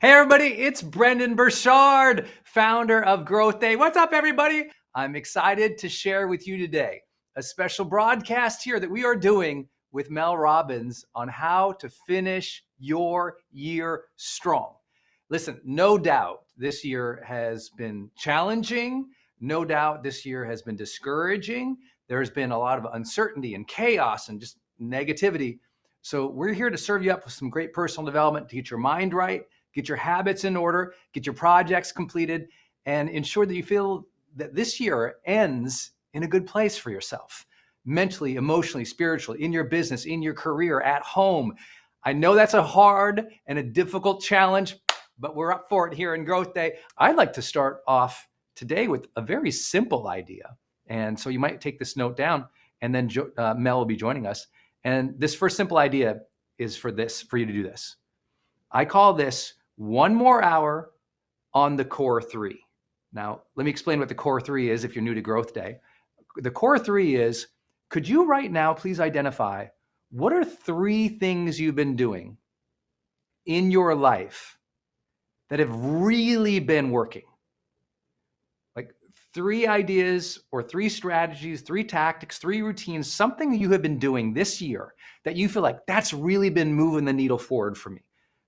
Hey everybody, it's Brendon Burchard, founder of GrowthDay. What's up everybody? I'm excited to share with you today a special broadcast here that we are doing with Mel Robbins on how to finish your year strong. Listen, no doubt this year has been challenging. No doubt this year has been discouraging. There's been a lot of uncertainty and chaos and just negativity. So we're here to serve you up with some great personal development to get your mind right, get your habits in order, get your projects completed, and ensure that you feel that this year ends in a good place for yourself, mentally, emotionally, spiritually, in your business, in your career, at home. I know that's a hard and a difficult challenge, but we're up for it here in Growth Day. I'd like to start off today with a very simple idea. And so you might take this note down, and then Mel will be joining us. And this first simple idea is for you to do this. I call this one more hour on the core three. Now, let me explain what the core three is if you're new to Growth Day. The core three is, could you right now please identify what are 3 things you've been doing in your life that have really been working? Like 3 ideas or 3 strategies, 3 tactics, 3 routines, something that you have been doing this year that you feel like that's really been moving the needle forward for me.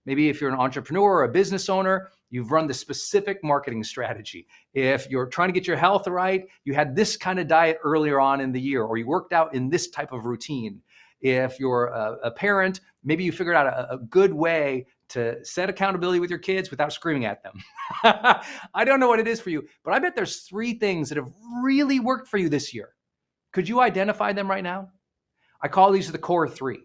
Maybe if you're an entrepreneur or a business owner, you've run the specific marketing strategy. If you're trying to get your health right, you had this kind of diet earlier on in the year, or you worked out in this type of routine. If you're a parent, maybe you figured out a good way to set accountability with your kids without screaming at them. I don't know what it is for you, but I bet there's 3 things that have really worked for you this year. Could you identify them right now? I call these the core 3.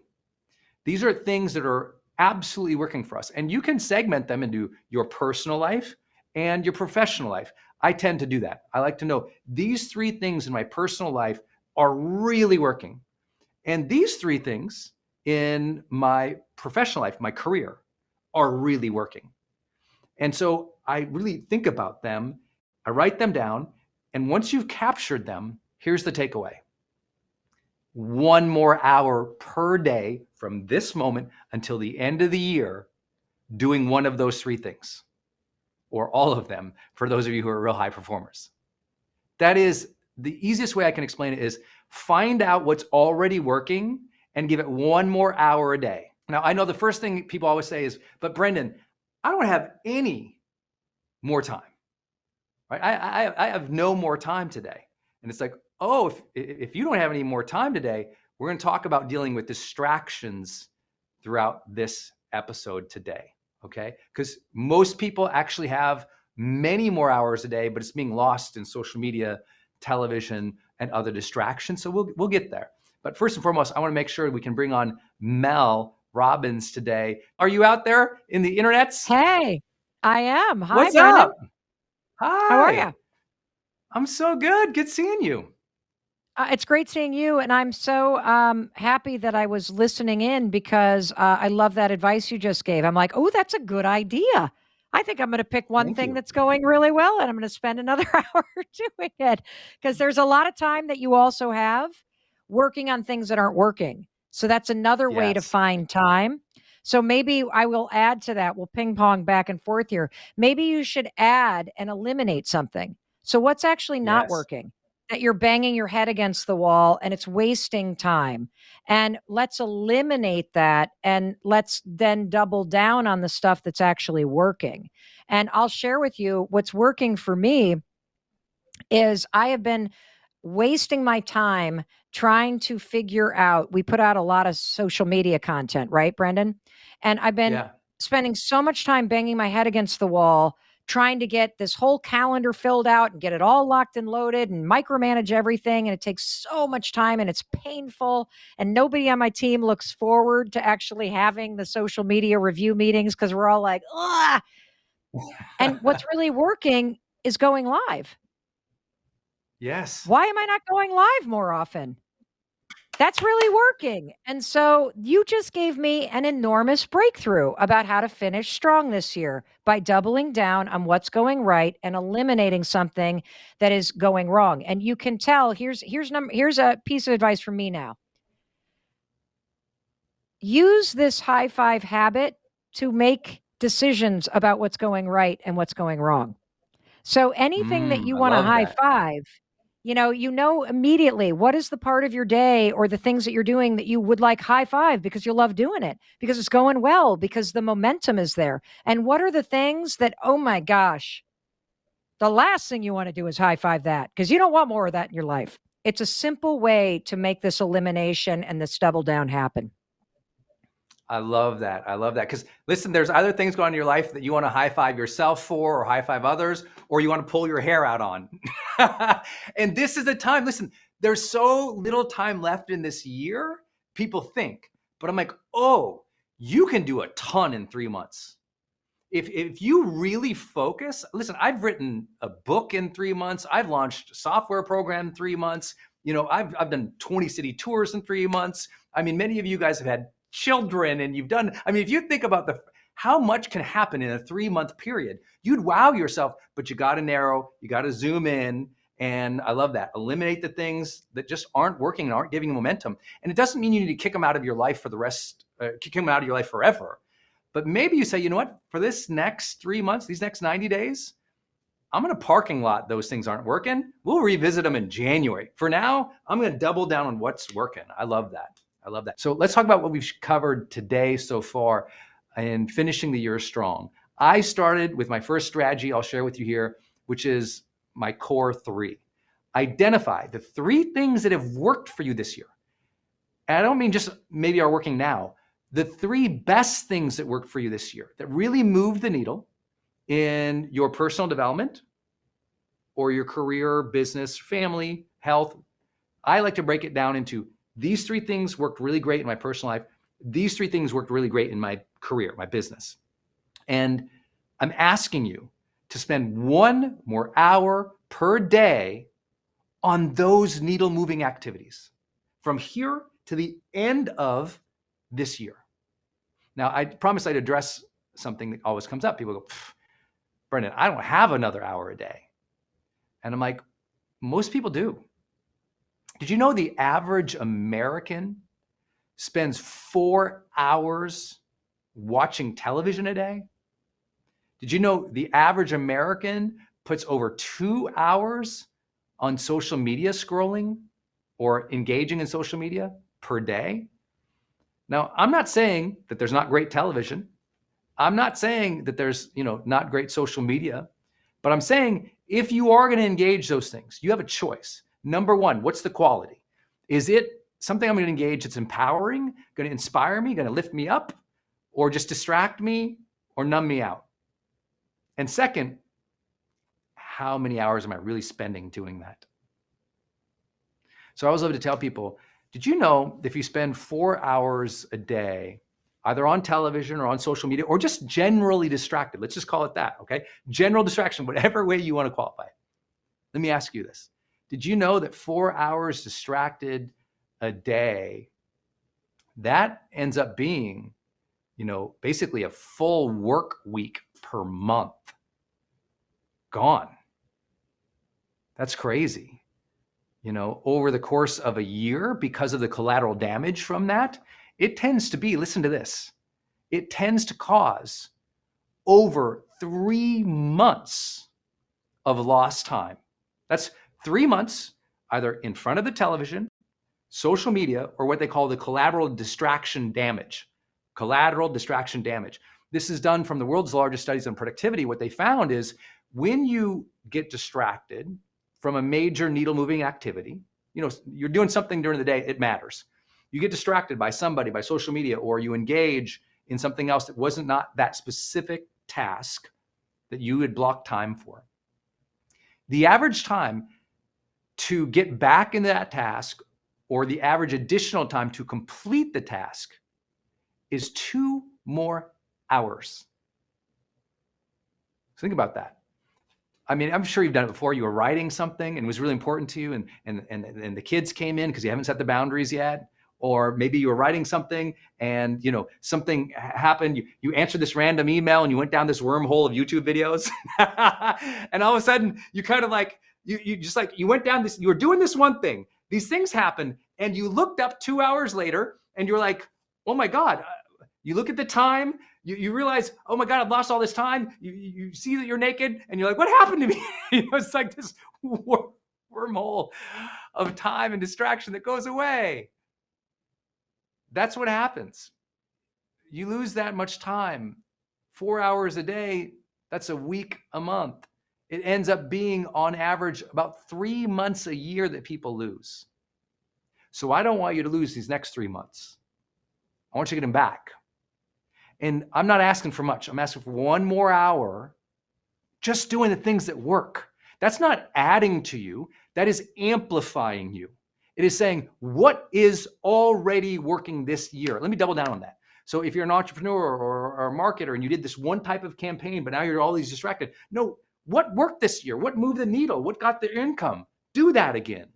These are things that are absolutely working for us. And you can segment them into your personal life and your professional life. I tend to do that. I like to know these 3 things in my personal life are really working. And these 3 things in my professional life, my career, are really working. And so I really think about them. I write them down. And once you've captured them, here's the takeaway. 1 more hour per day from this moment until the end of the year, doing one of those 3 things, or all of them for those of you who are real high performers. That is the easiest way I can explain it is find out what's already working and give it 1 more hour a day. Now, I know the first thing people always say is, but Brendon, I don't have any more time, right? I have no more time today. And it's like, oh, if you don't have any more time today, we're going to talk about dealing with distractions throughout this episode today, okay? Because most people actually have many more hours a day, but it's being lost in social media, television, and other distractions. So we'll get there. But first and foremost, I want to make sure we can bring on Mel Robbins today. Are you out there in the internets? Hey, I am. Hi, What's Brendon. up? Hi. How are you? I'm so good. Good seeing you. It's great seeing you, and I'm so happy that I was listening in because I love that advice you just gave. I'm like, oh, that's a good idea. I think I'm going to pick one Thank thing you. that's going really well, and I'm going to spend another hour doing it because there's a lot of time that you also have working on things that aren't working. So that's another way to Yes. find time. So maybe I will add to that. We'll ping pong back and forth here. Maybe you should add and eliminate something. So what's actually not Yes. working? That you're banging your head against the wall and it's wasting time. And let's eliminate that and let's then double down on the stuff that's actually working. And I'll share with you what's working for me is I have been wasting my time trying to figure out, we put out a lot of social media content, right, Brendon? And I've been spending so much time banging my head against the wall trying to get this whole calendar filled out and get it all locked and loaded and micromanage everything. And it takes so much time and it's painful. And nobody on my team looks forward to actually having the social media review meetings because we're all like, ah. And what's really working is going live. Yes. Why am I not going live more often? That's really working. And so you just gave me an enormous breakthrough about how to finish strong this year by doubling down on what's going right and eliminating something that is going wrong. And you can tell, here's a piece of advice from me now. Use this high 5 habit to make decisions about what's going right and what's going wrong. So anything that you I want to love high that. five, you know immediately what is the part of your day or the things that you're doing that you would like high five because you love doing it, because it's going well, because the momentum is there. And what are the things that, oh my gosh, the last thing you want to do is high five that, because you don't want more of that in your life. It's a simple way to make this elimination and this double down happen. I love that. I love that. Because listen, there's other things going on in your life that you want to high five yourself for or high five others, or you want to pull your hair out on. And this is the time. Listen, there's so little time left in this year, people think. But I'm like, oh, you can do a ton in 3 months. If you really focus, listen, I've written a book in 3 months. I've launched a software program in 3 months. I've done 20 city tours in 3 months. I mean, many of you guys have had children and you've done, I mean, if you think about how much can happen in a 3-month period, you'd wow yourself, but you got to narrow, you got to zoom in. And I love that. Eliminate the things that just aren't working and aren't giving you momentum. And it doesn't mean you need to kick them out of your life for the rest, kick them out of your life forever. But maybe you say, you know what, for this next 3 months, these next 90 days, I'm going to parking lot those things aren't working. We'll revisit them in January. For now, I'm going to double down on what's working. I love that. I love that. So let's talk about what we've covered today so far in finishing the year strong. I started with my first strategy I'll share with you here, which is my core 3. Identify the 3 things that have worked for you this year. And I don't mean just maybe are working now. The 3 best things that worked for you this year that really moved the needle in your personal development or your career, business, family, health. I like to break it down into these 3 things worked really great in my personal life. These 3 things worked really great in my career, my business. And I'm asking you to spend 1 more hour per day on those needle moving activities from here to the end of this year. Now, I promised I'd address something that always comes up. People go, Brendon, I don't have another hour a day. And I'm like, most people do. Did you know the average American spends 4 hours watching television a day? Did you know the average American puts over 2 hours on social media scrolling or engaging in social media per day? Now, I'm not saying that there's not great television. I'm not saying that there's, not great social media, but I'm saying if you are going to engage those things, you have a choice. Number 1, what's the quality? Is it something I'm going to engage that's empowering, going to inspire me, going to lift me up, or just distract me or numb me out? And second, how many hours am I really spending doing that? So I always love to tell people, did you know if you spend 4 hours a day, either on television or on social media, or just generally distracted, let's just call it that, okay? General distraction, whatever way you want to qualify it. Let me ask you this. Did you know that 4 hours distracted a day, that ends up being, basically a full work week per month gone? That's crazy. Over the course of a year, because of the collateral damage from that, it tends to be, listen to this, it tends to cause over 3 months of lost time. That's 3 months either in front of the television, social media, or what they call the collateral distraction damage. Collateral distraction damage. This is done from the world's largest studies on productivity. What they found is when you get distracted from a major needle moving activity, you're doing something during the day, it matters. You get distracted by somebody, by social media, or you engage in something else that wasn't not that specific task that you had blocked time for. The average time to get back into that task, or the average additional time to complete the task, is 2 more hours. So think about that. I mean, I'm sure you've done it before. You were writing something and it was really important to you, and the kids came in because you haven't set the boundaries yet. Or maybe you were writing something and something happened. You answered this random email and you went down this wormhole of YouTube videos. And all of a sudden you kind of like, you went down this, you were doing this one thing. These things happened and you looked up 2 hours later and you're like, oh my God. You look at the time, You realize, oh my God, I've lost all this time. You see that you're naked and you're like, what happened to me? It's like this wormhole of time and distraction that goes away. That's what happens. You lose that much time, 4 hours a day, that's a week, a month. It ends up being on average about 3 months a year that people lose. So I don't want you to lose these next 3 months. I want you to get them back. And I'm not asking for much. I'm asking for 1 more hour just doing the things that work. That's not adding to you. That is amplifying you. It is saying, what is already working this year? Let me double down on that. So if you're an entrepreneur or a marketer and you did this one type of campaign, but now you're always distracted. No, what worked this year? What moved the needle? What got the income? Do that again.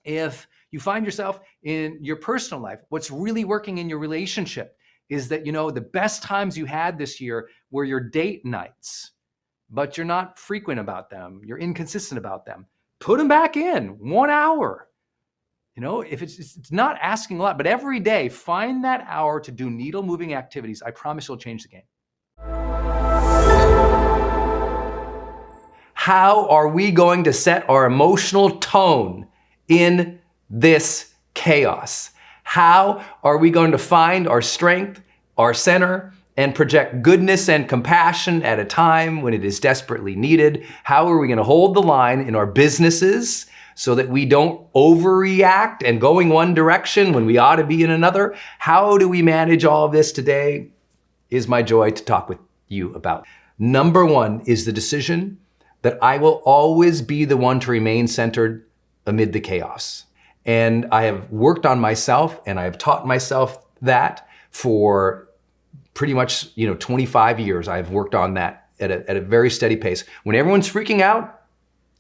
If you find yourself in your personal life, what's really working in your relationship is that, the best times you had this year were your date nights, but you're not frequent about them. You're inconsistent about them. Put them back in 1 hour. If it's not asking a lot, but every day, find that hour to do needle moving activities. I promise you'll change the game. How are we going to set our emotional tone in this chaos? How are we going to find our strength, our center, and project goodness and compassion at a time when it is desperately needed? How are we going to hold the line in our businesses so that we don't overreact and going one direction when we ought to be in another? How do we manage all of this today? Is my joy to talk with you about. Number 1 is the decision that I will always be the one to remain centered amid the chaos. And I have worked on myself and I have taught myself that for pretty much 25 years. I've worked on that at a very steady pace. When everyone's freaking out,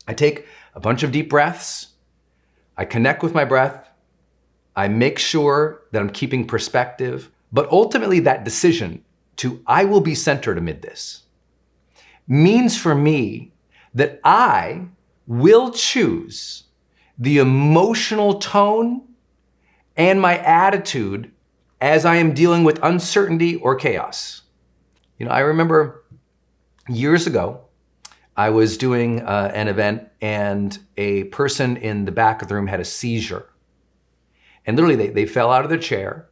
I take a bunch of deep breaths. I connect with my breath. I make sure that I'm keeping perspective. But ultimately that decision to I will be centered amid this means for me that I will choose the emotional tone and my attitude as I am dealing with uncertainty or chaos. I remember years ago, I was doing an event and a person in the back of the room had a seizure. And literally they fell out of their chair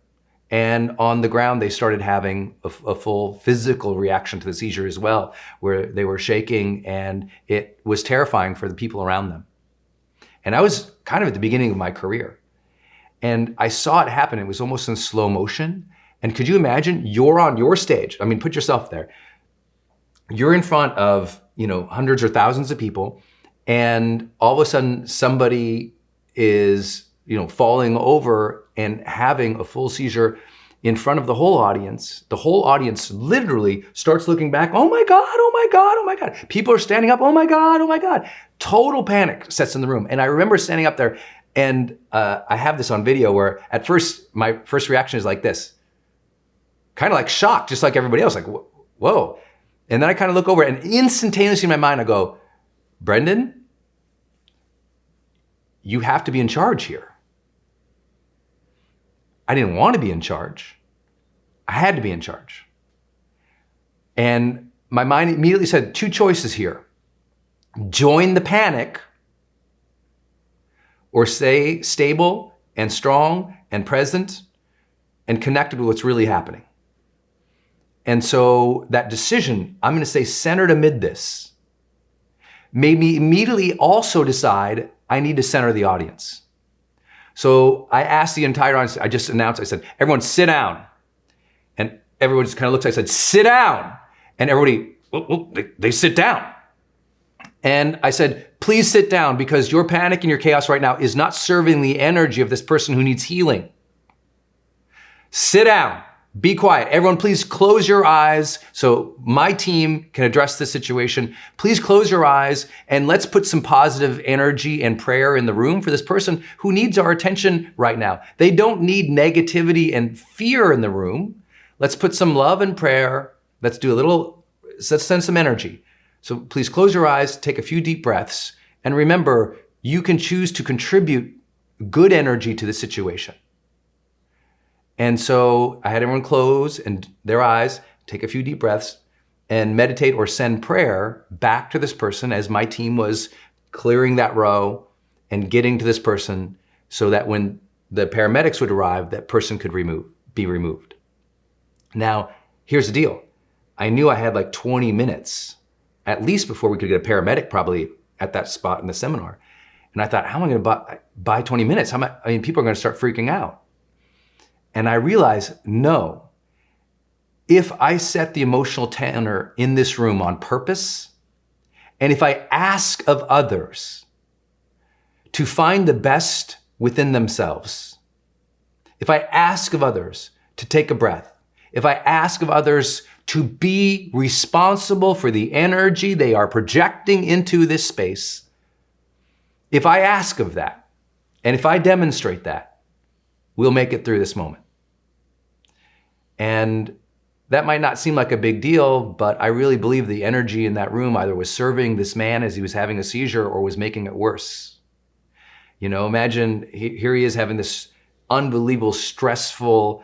and on the ground they started having a full physical reaction to the seizure as well, where they were shaking and it was terrifying for the people around them. And I was kind of at the beginning of my career. And I saw it happen. It was almost in slow motion. And could you imagine you're on your stage? I mean, put yourself there. You're in front of, hundreds or thousands of people. And all of a sudden somebody is, falling over and having a full seizure in front of the whole audience. The whole audience literally starts looking back. Oh my God, oh my God, oh my God. People are standing up. Oh my God, oh my God. Total panic sets in the room. And I remember standing up there and I have this on video where at first, my first reaction is like this, kind of like shocked, just like everybody else, like, whoa. And then I kind of look over and instantaneously in my mind, I go, Brendon, you have to be in charge here. I didn't want to be in charge. I had to be in charge. And my mind immediately said 2 choices here. Join the panic or stay stable and strong and present and connected with what's really happening. And so that decision, I'm going to say centered amid this, made me immediately also decide I need to center the audience. So I asked the entire audience, I just announced, I said, everyone sit down. And everyone just kind of looked, I said, sit down. And everybody, they sit down. And I said, please sit down because your panic and your chaos right now is not serving the energy of this person who needs healing. Sit down, be quiet. Everyone, please close your eyes so my team can address this situation. Please close your eyes and let's put some positive energy and prayer in the room for this person who needs our attention right now. They don't need negativity and fear in the room. Let's put some love and prayer. Let's send some energy. So please close your eyes, take a few deep breaths, and remember, you can choose to contribute good energy to the situation. And so I had everyone close their eyes, take a few deep breaths, and meditate or send prayer back to this person as my team was clearing that row and getting to this person so that when the paramedics would arrive, that person could be removed. Now, here's the deal. I knew I had like 20 minutes at least before we could get a paramedic probably at that spot in the seminar. And I thought, how am I gonna buy 20 minutes? People are gonna start freaking out. And I realized, no, if I set the emotional tenor in this room on purpose, and if I ask of others to find the best within themselves, if I ask of others to take a breath, if I ask of others to be responsible for the energy they are projecting into this space, if I ask of that, and if I demonstrate that, we'll make it through this moment. And that might not seem like a big deal, but I really believe the energy in that room either was serving this man as he was having a seizure or was making it worse. Imagine here he is having this unbelievable, stressful,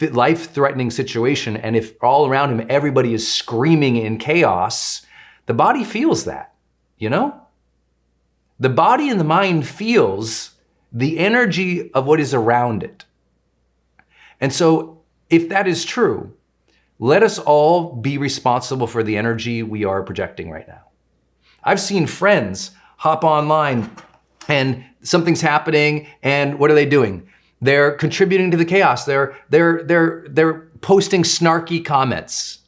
life-threatening situation, and if all around him everybody is screaming in chaos, the body feels that, The body and the mind feels the energy of what is around it. And so if that is true, let us all be responsible for the energy we are projecting right now. I've seen friends hop online and something's happening, and what are they doing? They're contributing to the chaos. They're posting snarky comments.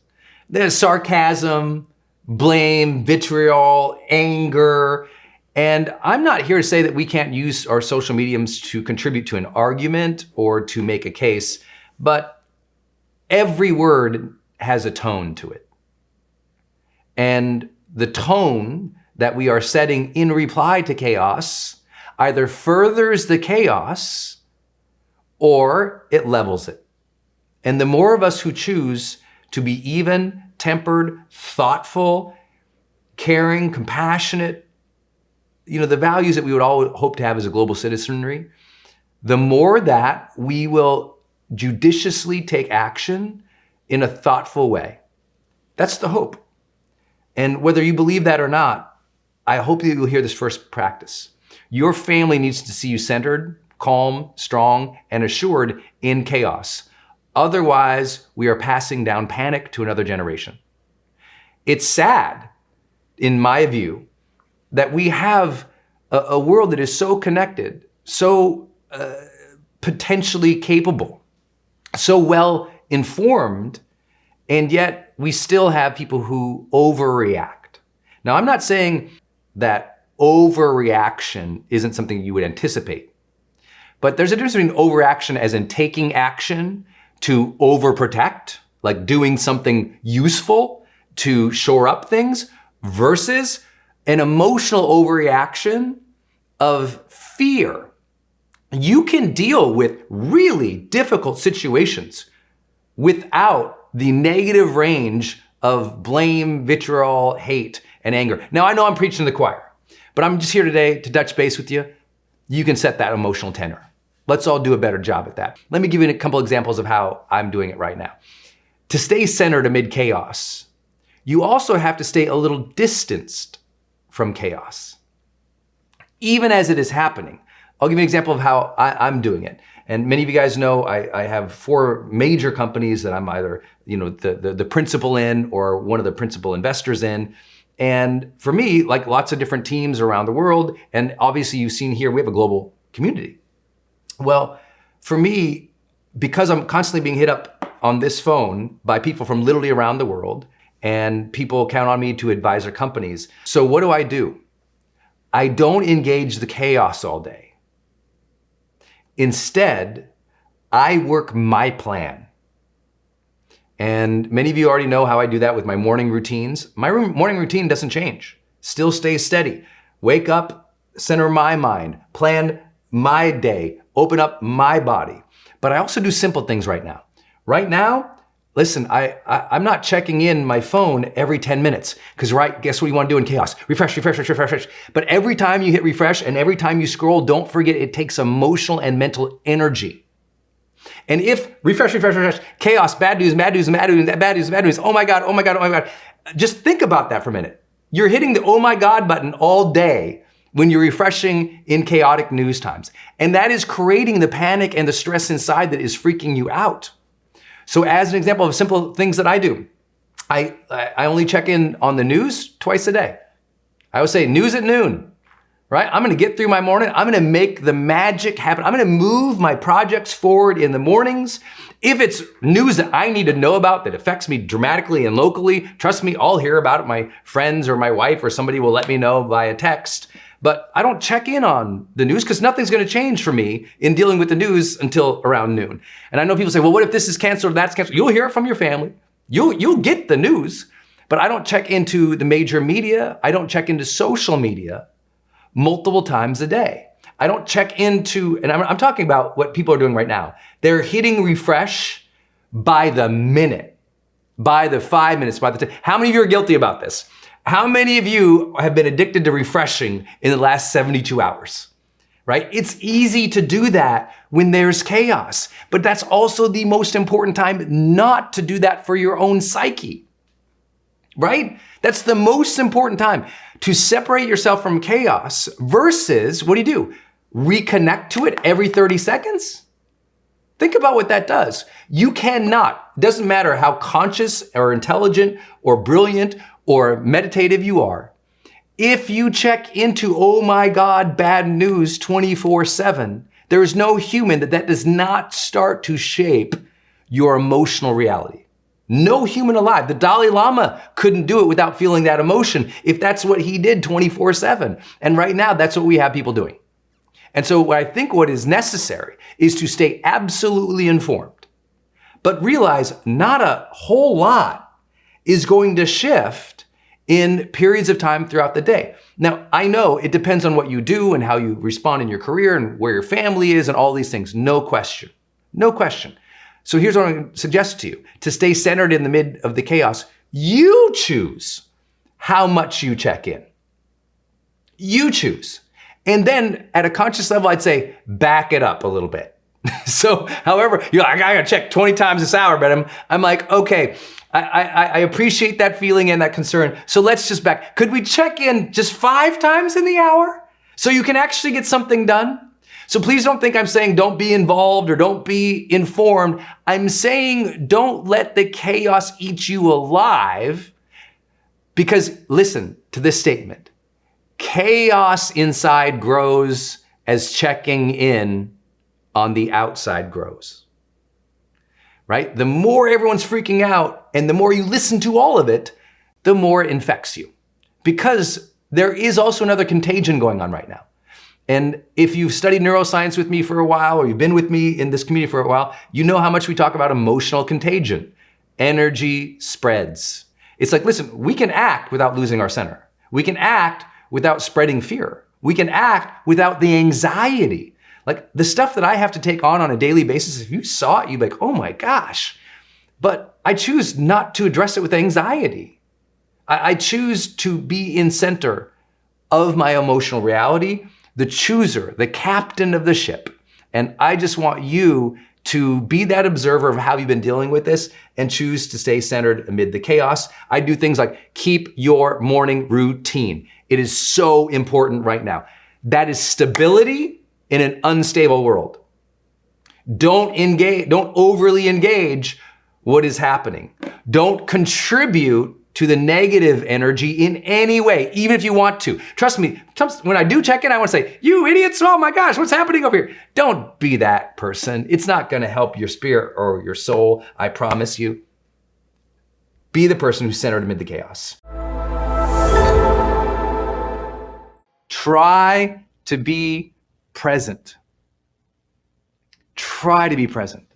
There's sarcasm, blame, vitriol, anger. And I'm not here to say that we can't use our social mediums to contribute to an argument or to make a case, but every word has a tone to it. And the tone that we are setting in reply to chaos either furthers the chaos or it levels it. And the more of us who choose to be even, tempered, thoughtful, caring, compassionate, the values that we would all hope to have as a global citizenry, the more that we will judiciously take action in a thoughtful way. That's the hope. And whether you believe that or not, I hope that you'll hear this first practice. Your family needs to see you centered, calm, strong, and assured in chaos. Otherwise, we are passing down panic to another generation. It's sad, in my view, that we have a world that is so connected, so potentially capable, so well informed, and yet we still have people who overreact. Now, I'm not saying that overreaction isn't something you would anticipate, but there's a difference between overreaction as in taking action to overprotect, like doing something useful to shore up things, versus an emotional overreaction of fear. You can deal with really difficult situations without the negative range of blame, vitriol, hate, and anger. Now, I know I'm preaching to the choir, but I'm just here today to touch base with you. You can set that emotional tenor. Let's all do a better job at that. Let me give you a couple examples of how I'm doing it right now. To stay centered amid chaos, you also have to stay a little distanced from chaos, even as it is happening. I'll give you an example of how I'm doing it. And many of you guys know I have 4 major companies that I'm either the principal in or one of the principal investors in. And for me, like lots of different teams around the world, and obviously you've seen here, we have a global community. Well, for me, because I'm constantly being hit up on this phone by people from literally around the world, and people count on me to advise their companies. So what do? I don't engage the chaos all day. Instead, I work my plan. And many of you already know how I do that with my morning routines. My morning routine doesn't change. Still stays steady. Wake up, center my mind, plan my day, open up my body. But I also do simple things right now. Right now, listen, I'm not checking in my phone every 10 minutes because, guess what you want to do in chaos? Refresh. But every time you hit refresh and every time you scroll, don't forget it takes emotional and mental energy. And if refresh, chaos, bad news, bad news, oh my God, oh my God, oh my God. Just think about that for a minute. You're hitting the oh my God button all day when you're refreshing in chaotic news times. And that is creating the panic and the stress inside that is freaking you out. So as an example of simple things that I do, I only check in on the news twice a day. I would say news at noon, right? I'm gonna get through my morning. I'm gonna make the magic happen. I'm gonna move my projects forward in the mornings. If it's news that I need to know about that affects me dramatically and locally, trust me, I'll hear about it. My friends or my wife or somebody will let me know via text. But I don't check in on the news because nothing's gonna change for me in dealing with the news until around noon. And I know people say, well, what if this is canceled or that's canceled? You'll hear it from your family. You'll get the news, but I don't check into the major media. I don't check into social media multiple times a day. I don't check into, and I'm talking about what people are doing right now. They're hitting refresh by the minute, by the 5 minutes, by the 10. How many of you are guilty about this? How many of you have been addicted to refreshing in the last 72 hours? Right? It's easy to do that when there's chaos, but that's also the most important time not to do that for your own psyche, right? That's the most important time to separate yourself from chaos versus what do? Reconnect to it every 30 seconds? Think about what that does. You cannot, doesn't matter how conscious or intelligent or brilliant or meditative you are, if you check into, oh my God, bad news 24/7, there is no human that does not start to shape your emotional reality. No human alive. The Dalai Lama couldn't do it without feeling that emotion if that's what he did 24/7. And right now, that's what we have people doing. And so what is necessary is to stay absolutely informed, but realize not a whole lot is going to shift in periods of time throughout the day. Now, I know it depends on what you do and how you respond in your career and where your family is and all these things. No question. No question. So here's what I'm going to suggest to you. To stay centered in the mid of the chaos, you choose how much you check in. You choose. And then at a conscious level, I'd say back it up a little bit. So however, you're like, I gotta check 20 times this hour, but I'm like, okay, I appreciate that feeling and that concern. So let's just back. Could we check in just 5 times in the hour so you can actually get something done? So please don't think I'm saying don't be involved or don't be informed. I'm saying don't let the chaos eat you alive, because listen to this statement. Chaos inside grows as checking in on the outside grows. Right? The more everyone's freaking out and the more you listen to all of it, the more it infects you. Because there is also another contagion going on right now. And if you've studied neuroscience with me for a while, or you've been with me in this community for a while, you know how much we talk about emotional contagion. Energy spreads. It's like, listen, we can act without losing our center. We can act without spreading fear. We can act without the anxiety. Like the stuff that I have to take on a daily basis, if you saw it, you'd be like, oh my gosh. But I choose not to address it with anxiety. I choose to be in center of my emotional reality, the chooser, the captain of the ship. And I just want you to be that observer of how you've been dealing with this and choose to stay centered amid the chaos. I do things like keep your morning routine. It is so important right now. That is stability in an unstable world. Don't overly engage what is happening. Don't contribute to the negative energy in any way, even if you want to. Trust me, when I do check in, I want to say, you idiots, oh my gosh, what's happening over here? Don't be that person. It's not going to help your spirit or your soul, I promise you. Be the person who's centered amid the chaos. Try to be present. Try to be present.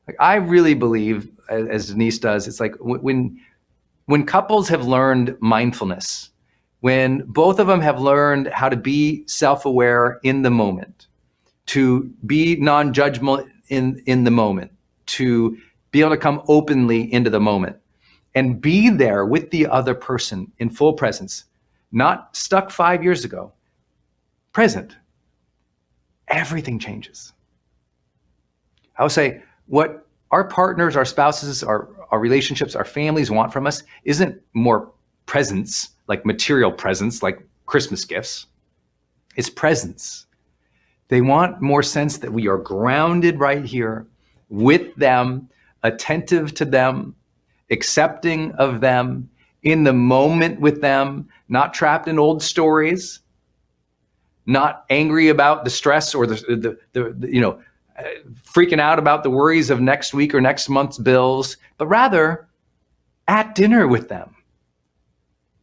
Like I really believe, as Denise does, it's like when couples have learned mindfulness, when both of them have learned how to be self-aware in the moment, to be non-judgmental in the moment, to be able to come openly into the moment and be there with the other person in full presence, not stuck 5 years ago, present. Everything changes. I would say what our partners, our spouses, our relationships, our families want from us isn't more presents, like material presents, like Christmas gifts. It's presence. They want more sense that we are grounded right here with them, attentive to them, accepting of them, in the moment with them, not trapped in old stories, not angry about the stress or the freaking out about the worries of next week or next month's bills, but rather at dinner with them,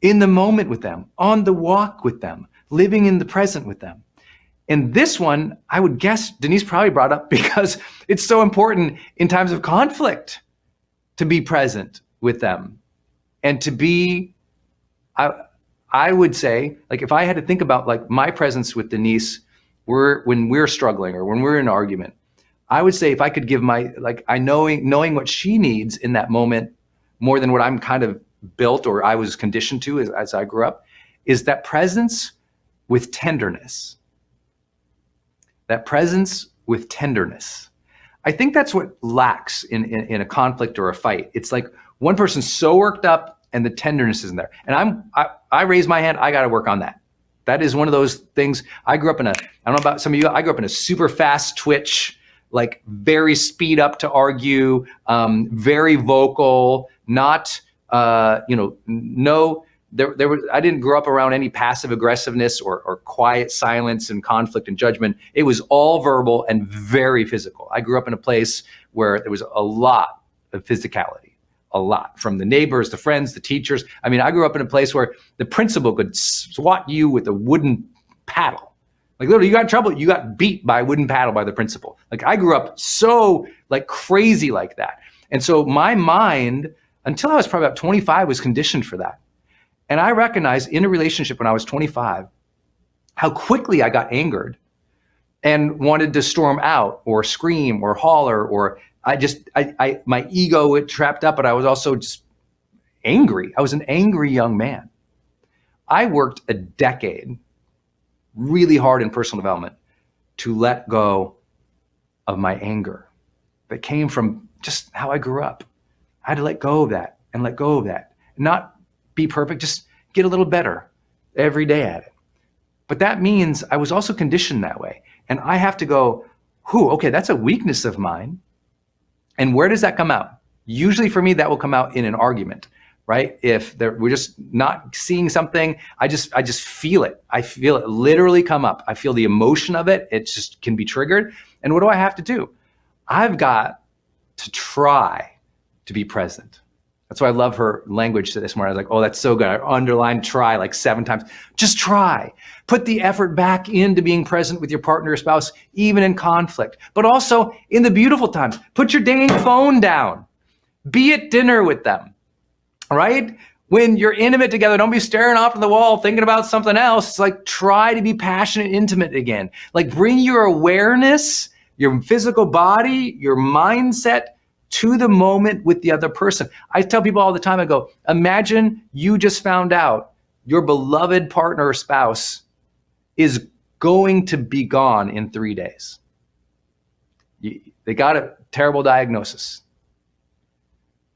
in the moment with them, on the walk with them, living in the present with them. And this one, I would guess Denise probably brought up because it's so important in times of conflict to be present with them and to be, I would say, like if I had to think about like my presence with Denise, when we're struggling or when we're in an argument, I would say if I could give knowing what she needs in that moment more than what I'm kind of built or I was conditioned to as I grew up, is that presence with tenderness. That presence with tenderness. I think that's what lacks in a conflict or a fight. It's like one person's so worked up and the tenderness isn't there. And I raise my hand, I got to work on that. That is one of those things. I grew up I don't know about some of you, I grew up in a super fast twitch, like very speed up to argue, very vocal, not, no, I didn't grow up around any passive aggressiveness or quiet silence and conflict and judgment. It was all verbal and very physical. I grew up in a place where there was a lot of physicality, a lot, from the neighbors, the friends, the teachers. I mean, I grew up in a place where the principal could swat you with a wooden paddle. Like literally, you got in trouble, you got beat by a wooden paddle by the principal. Like I grew up so like crazy like that. And so my mind, until I was probably about 25, was conditioned for that. And I recognized in a relationship when I was 25, how quickly I got angered and wanted to storm out or scream or holler, or my ego was trapped up, but I was also just angry. I was an angry young man. I worked a decade really hard in personal development to let go of my anger that came from just how I grew up. I had to let go of that and let go of that. Not be perfect, just get a little better every day at it. But that means I was also conditioned that way. And I have to go, okay, that's a weakness of mine. And where does that come out? Usually for me, that will come out in an argument, right? If we're just not seeing something, I just feel it. I feel it literally come up. I feel the emotion of it. It just can be triggered. And what do I have to do? I've got to try to be present. That's why I love her language to this morning. I was like, oh, that's so good. I underlined try like 7 times. Just try. Put the effort back into being present with your partner or spouse, even in conflict, but also in the beautiful times. Put your dang phone down. Be at dinner with them, right? When you're intimate together, don't be staring off at the wall thinking about something else. It's like try to be passionate, intimate again. Like bring your awareness, your physical body, your mindset to the moment with the other person. I tell people all the time, I go, imagine you just found out your beloved partner or spouse is going to be gone in 3 days. They got a terrible diagnosis.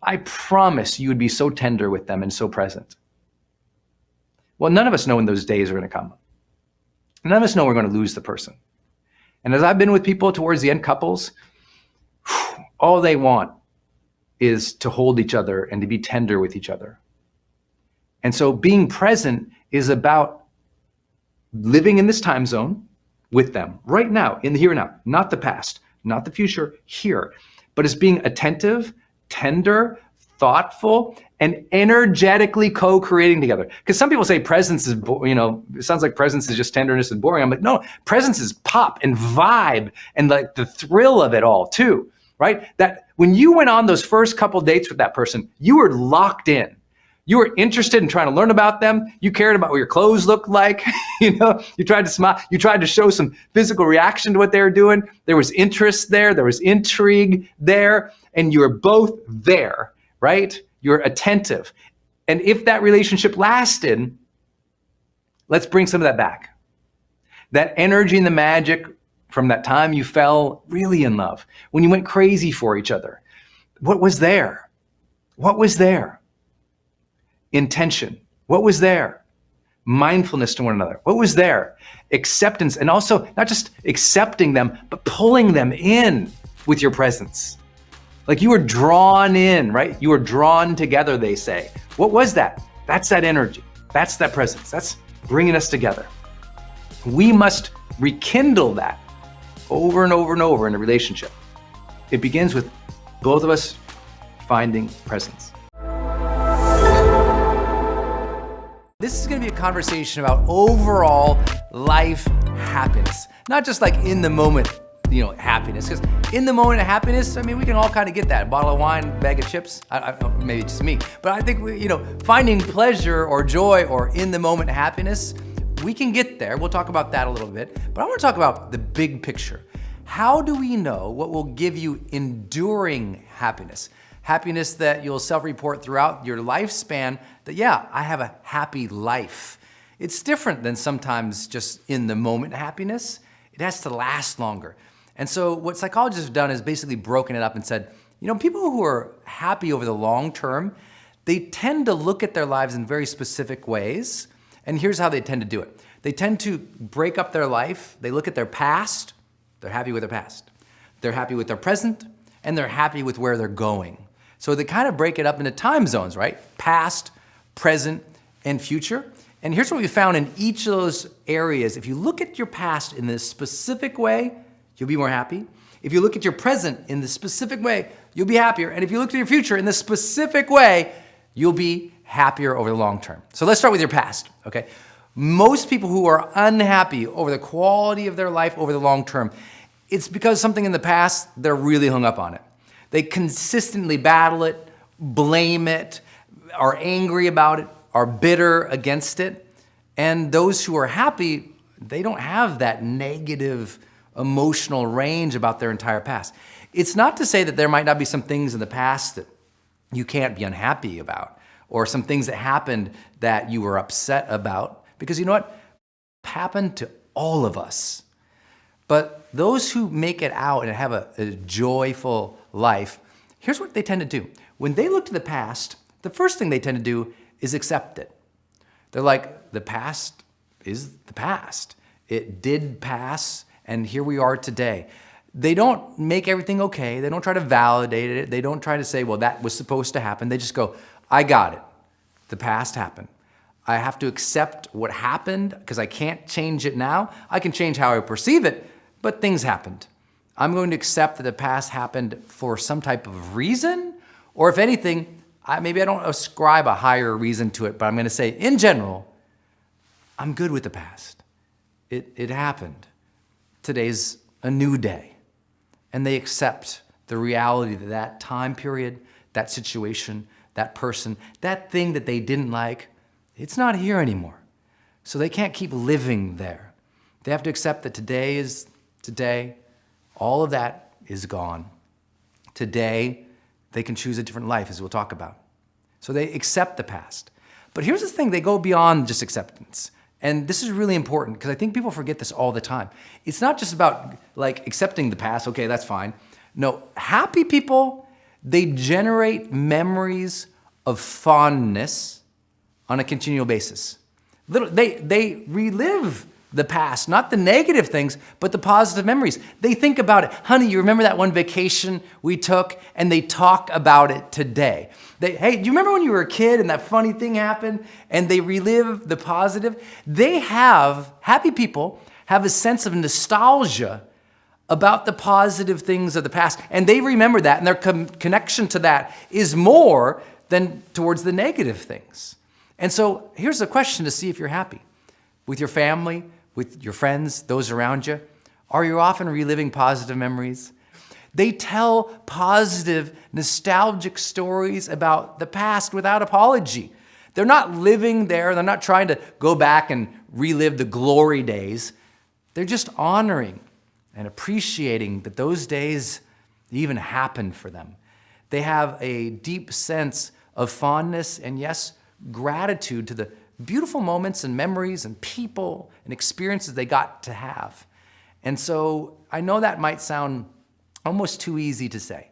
I promise you would be so tender with them and so present. Well, none of us know when those days are going to come. None of us know we're going to lose the person. And as I've been with people towards the end, couples, all they want is to hold each other and to be tender with each other. And so being present is about living in this time zone with them right now, in the here and now, not the past, not the future, here. But it's being attentive, tender, thoughtful, and energetically co-creating together. Because some people say presence is, it sounds like presence is just tenderness and boring. I'm like, no, presence is pop and vibe and like the thrill of it all too. Right? That when you went on those first couple dates with that person, you were locked in. You were interested in trying to learn about them. You cared about what your clothes looked like. You tried to smile. You tried to show some physical reaction to what they were doing. There was interest there. There was intrigue there. And you were both there, right? You're attentive. And if that relationship lasted, let's bring some of that back. That energy and the magic from that time you fell really in love, when you went crazy for each other. What was there? What was there? Intention. What was there? Mindfulness to one another. What was there? Acceptance, and also not just accepting them, but pulling them in with your presence. Like you were drawn in, right? You were drawn together, they say. What was that? That's that energy. That's that presence. That's bringing us together. We must rekindle that over and over and over in a relationship. It begins with both of us finding presence. This is going to be a conversation about overall life happiness, not just like in the moment, happiness. Because in the moment of happiness, I mean, we can all kind of get that. A bottle of wine, bag of chips. Maybe it's just me, but I think finding pleasure or joy or in the moment happiness, we can get there. We'll talk about that a little bit, but I want to talk about the big picture. How do we know what will give you enduring happiness? Happiness that you'll self-report throughout your lifespan that, yeah, I have a happy life. It's different than sometimes just in the moment happiness. It has to last longer. And so what psychologists have done is basically broken it up and said, people who are happy over the long term, they tend to look at their lives in very specific ways. And here's how they tend to do it. They tend to break up their life. They look at their past. They're happy with their past. They're happy with their present. And they're happy with where they're going. So they kind of break it up into time zones, right? Past, present, and future. And here's what we found in each of those areas. If you look at your past in this specific way, you'll be more happy. If you look at your present in this specific way, you'll be happier. And if you look at your future in this specific way, you'll be happier over the long term. So let's start with your past, okay? Most people who are unhappy over the quality of their life over the long term, it's because something in the past, they're really hung up on it. They consistently battle it, blame it, are angry about it, are bitter against it. And those who are happy, they don't have that negative emotional range about their entire past. It's not to say that there might not be some things in the past that you can't be unhappy about, or some things that happened that you were upset about, because you know what? It happened to all of us. But those who make it out and have a joyful life, here's what they tend to do. When they look to the past, the first thing they tend to do is accept it. They're like, the past is the past. It did pass, and here we are today. They don't make everything okay. They don't try to validate it. They don't try to say, well, that was supposed to happen. They just go, I got it. The past happened. I have to accept what happened because I can't change it now. I can change how I perceive it, but things happened. I'm going to accept that the past happened for some type of reason, or if anything, maybe I don't ascribe a higher reason to it, but I'm going to say, in general, I'm good with the past. It happened. Today's a new day. And they accept the reality that that time period, that situation, that person, that thing that they didn't like, it's not here anymore. So they can't keep living there. They have to accept that today is today. All of that is gone. Today, they can choose a different life, as we'll talk about. So they accept the past. But here's the thing, they go beyond just acceptance. And this is really important because I think people forget this all the time. It's not just about like accepting the past, okay, that's fine. No, happy people, they generate memories of fondness on a continual basis. They relive the past, not the negative things, but the positive memories. They think about it. Honey, you remember that one vacation we took? And they talk about it today. Hey, do you remember when you were a kid and that funny thing happened? And they relive the positive. Happy people have a sense of nostalgia about the positive things of the past. And they remember that, and their connection to that is more than towards the negative things. And so here's a question to see if you're happy. With your family, with your friends, those around you, are you often reliving positive memories? They tell positive, nostalgic stories about the past without apology. They're not living there. They're not trying to go back and relive the glory days. They're just honoring and appreciating that those days even happened for them. They have a deep sense of fondness and, yes, gratitude to the beautiful moments and memories and people and experiences they got to have. And so I know that might sound almost too easy to say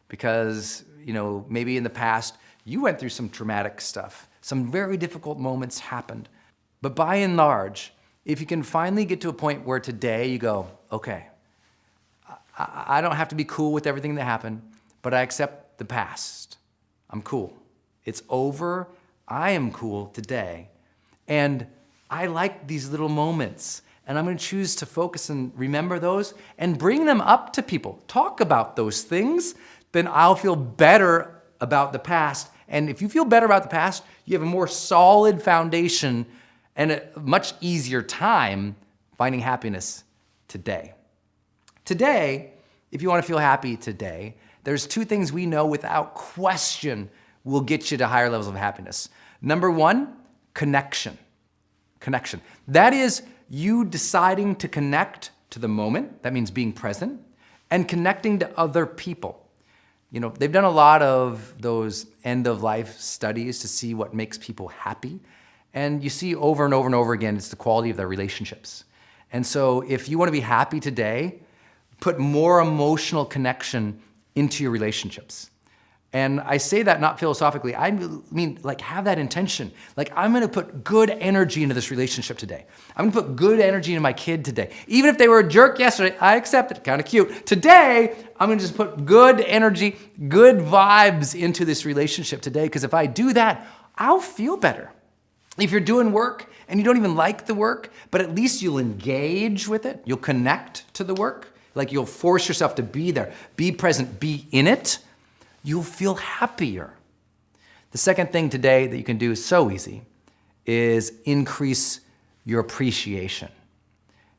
because, maybe in the past you went through some traumatic stuff. Some very difficult moments happened. But by and large, if you can finally get to a point where today you go, okay, I don't have to be cool with everything that happened, but I accept the past. I'm cool. It's over. I am cool today. And I like these little moments. And I'm going to choose to focus and remember those and bring them up to people. Talk about those things. Then I'll feel better about the past. And if you feel better about the past, you have a more solid foundation and a much easier time finding happiness today. Today, if you want to feel happy today, there's two things we know without question will get you to higher levels of happiness. Number one, connection. Connection. That is you deciding to connect to the moment. That means being present and connecting to other people. They've done a lot of those end-of-life studies to see what makes people happy. And you see over and over and over again, it's the quality of their relationships. And so if you want to be happy today, put more emotional connection into your relationships. And I say that not philosophically, I mean have that intention. I'm gonna put good energy into this relationship today. I'm gonna put good energy into my kid today. Even if they were a jerk yesterday, I accept it, kind of cute. Today, I'm gonna just put good energy, good vibes into this relationship today, because if I do that, I'll feel better. If you're doing work and you don't even like the work, but at least you'll engage with it, you'll connect to the work, you'll force yourself to be there, be present, be in it, you'll feel happier. The second thing today that you can do is so easy, is increase your appreciation.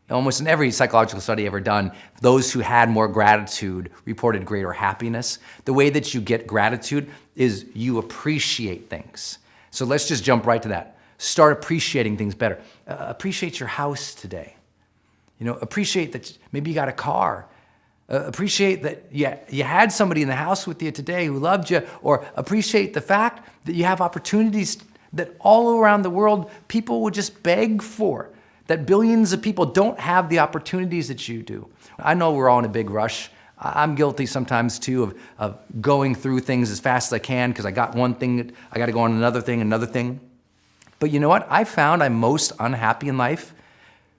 Almost in every psychological study ever done, those who had more gratitude reported greater happiness. The way that you get gratitude is you appreciate things. So let's just jump right to that. Start appreciating things better. Appreciate your house today. Appreciate that maybe you got a car. Appreciate that you had somebody in the house with you today who loved you, or appreciate the fact that you have opportunities that all around the world people would just beg for, that billions of people don't have the opportunities that you do. I know we're all in a big rush. I'm guilty sometimes too of going through things as fast as I can because I got one thing, I got to go on another thing. But you know what? I found I'm most unhappy in life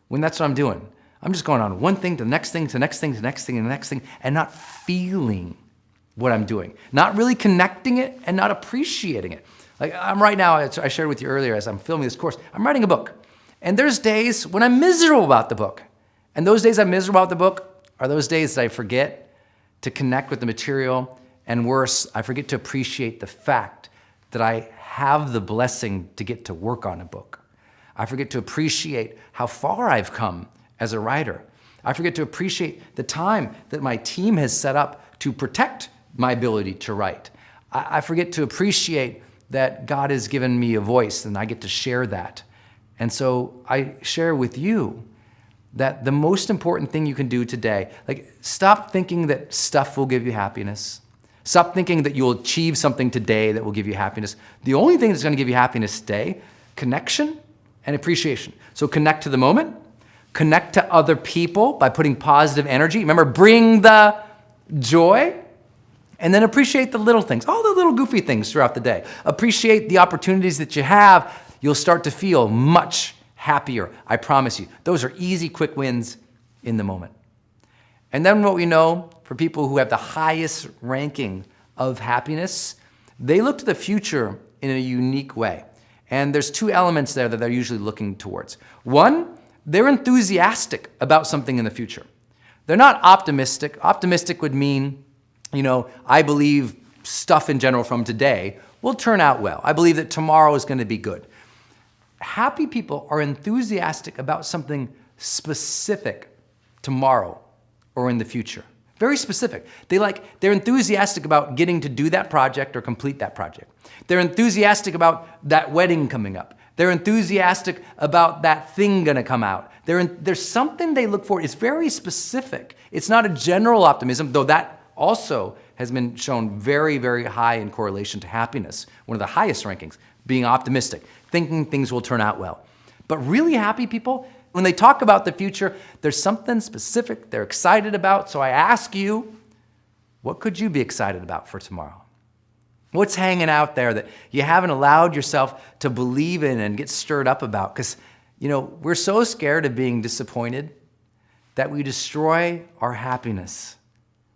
when that's what I'm doing. I'm just going on one thing to the next thing, to the next thing, to the next thing, and the next thing, and not feeling what I'm doing. Not really connecting it and not appreciating it. I'm right now, I shared with you earlier as I'm filming this course, I'm writing a book. And there's days when I'm miserable about the book. And those days I'm miserable about the book are those days that I forget to connect with the material. And worse, I forget to appreciate the fact that I have the blessing to get to work on a book. I forget to appreciate how far I've come as a writer. I forget to appreciate the time that my team has set up to protect my ability to write. I forget to appreciate that God has given me a voice and I get to share that. And so I share with you that the most important thing you can do today, stop thinking that stuff will give you happiness. Stop thinking that you'll achieve something today that will give you happiness. The only thing that's going to give you happiness today, connection and appreciation. So connect to the moment. Connect to other people by putting positive energy. Remember, bring the joy, and then appreciate the little things, all the little goofy things throughout the day. Appreciate the opportunities that you have. You'll start to feel much happier, I promise you. Those are easy, quick wins in the moment. And then what we know for people who have the highest ranking of happiness, they look to the future in a unique way. And there's two elements there that they're usually looking towards. One, they're enthusiastic about something in the future. They're not optimistic. Optimistic would mean, I believe stuff in general from today will turn out well. I believe that tomorrow is going to be good. Happy people are enthusiastic about something specific tomorrow or in the future. Very specific. They're enthusiastic about getting to do that project or complete that project. They're enthusiastic about that wedding coming up. They're enthusiastic about that thing gonna come out. There's something they look for. It's very specific. It's not a general optimism, though that also has been shown very, very high in correlation to happiness. One of the highest rankings, being optimistic, thinking things will turn out well. But really happy people, When they talk about the future, there's something specific they're excited about. So I ask you, what could you be excited about for tomorrow? What's hanging out there that you haven't allowed yourself to believe in and get stirred up about? Because, we're so scared of being disappointed that we destroy our happiness.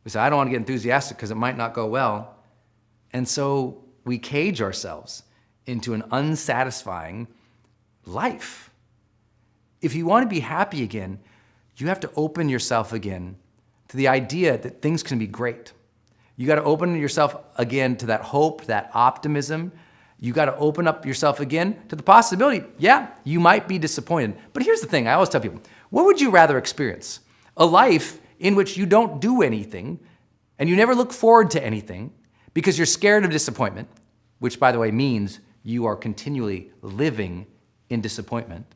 We say, I don't want to get enthusiastic because it might not go well. And so we cage ourselves into an unsatisfying life. If you want to be happy again, you have to open yourself again to the idea that things can be great. You got to open yourself again to that hope, that optimism. You got to open up yourself again to the possibility, yeah, you might be disappointed. But here's the thing, I always tell people, what would you rather experience? A life in which you don't do anything and you never look forward to anything because you're scared of disappointment, which by the way means you are continually living in disappointment.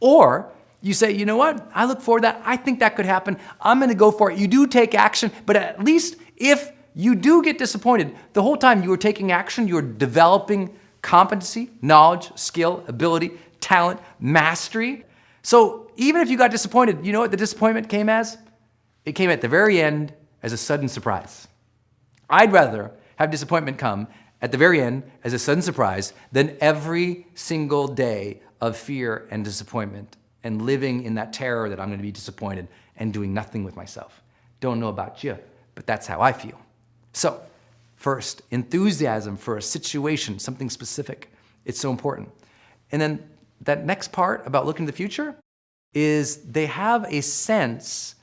Or you say, you know what, I look forward to that. I think that could happen. I'm going to go for it. You do take action, but at least if you do get disappointed, the whole time you were taking action, you were developing competency, knowledge, skill, ability, talent, mastery. So even if you got disappointed, you know what the disappointment came as? It came at the very end as a sudden surprise. I'd rather have disappointment come at the very end as a sudden surprise than every single day of fear and disappointment and living in that terror that I'm going to be disappointed and doing nothing with myself. Don't know about you, but that's how I feel. So first, enthusiasm for a situation, something specific. It's so important. And then that next part about looking to the future is they have a sense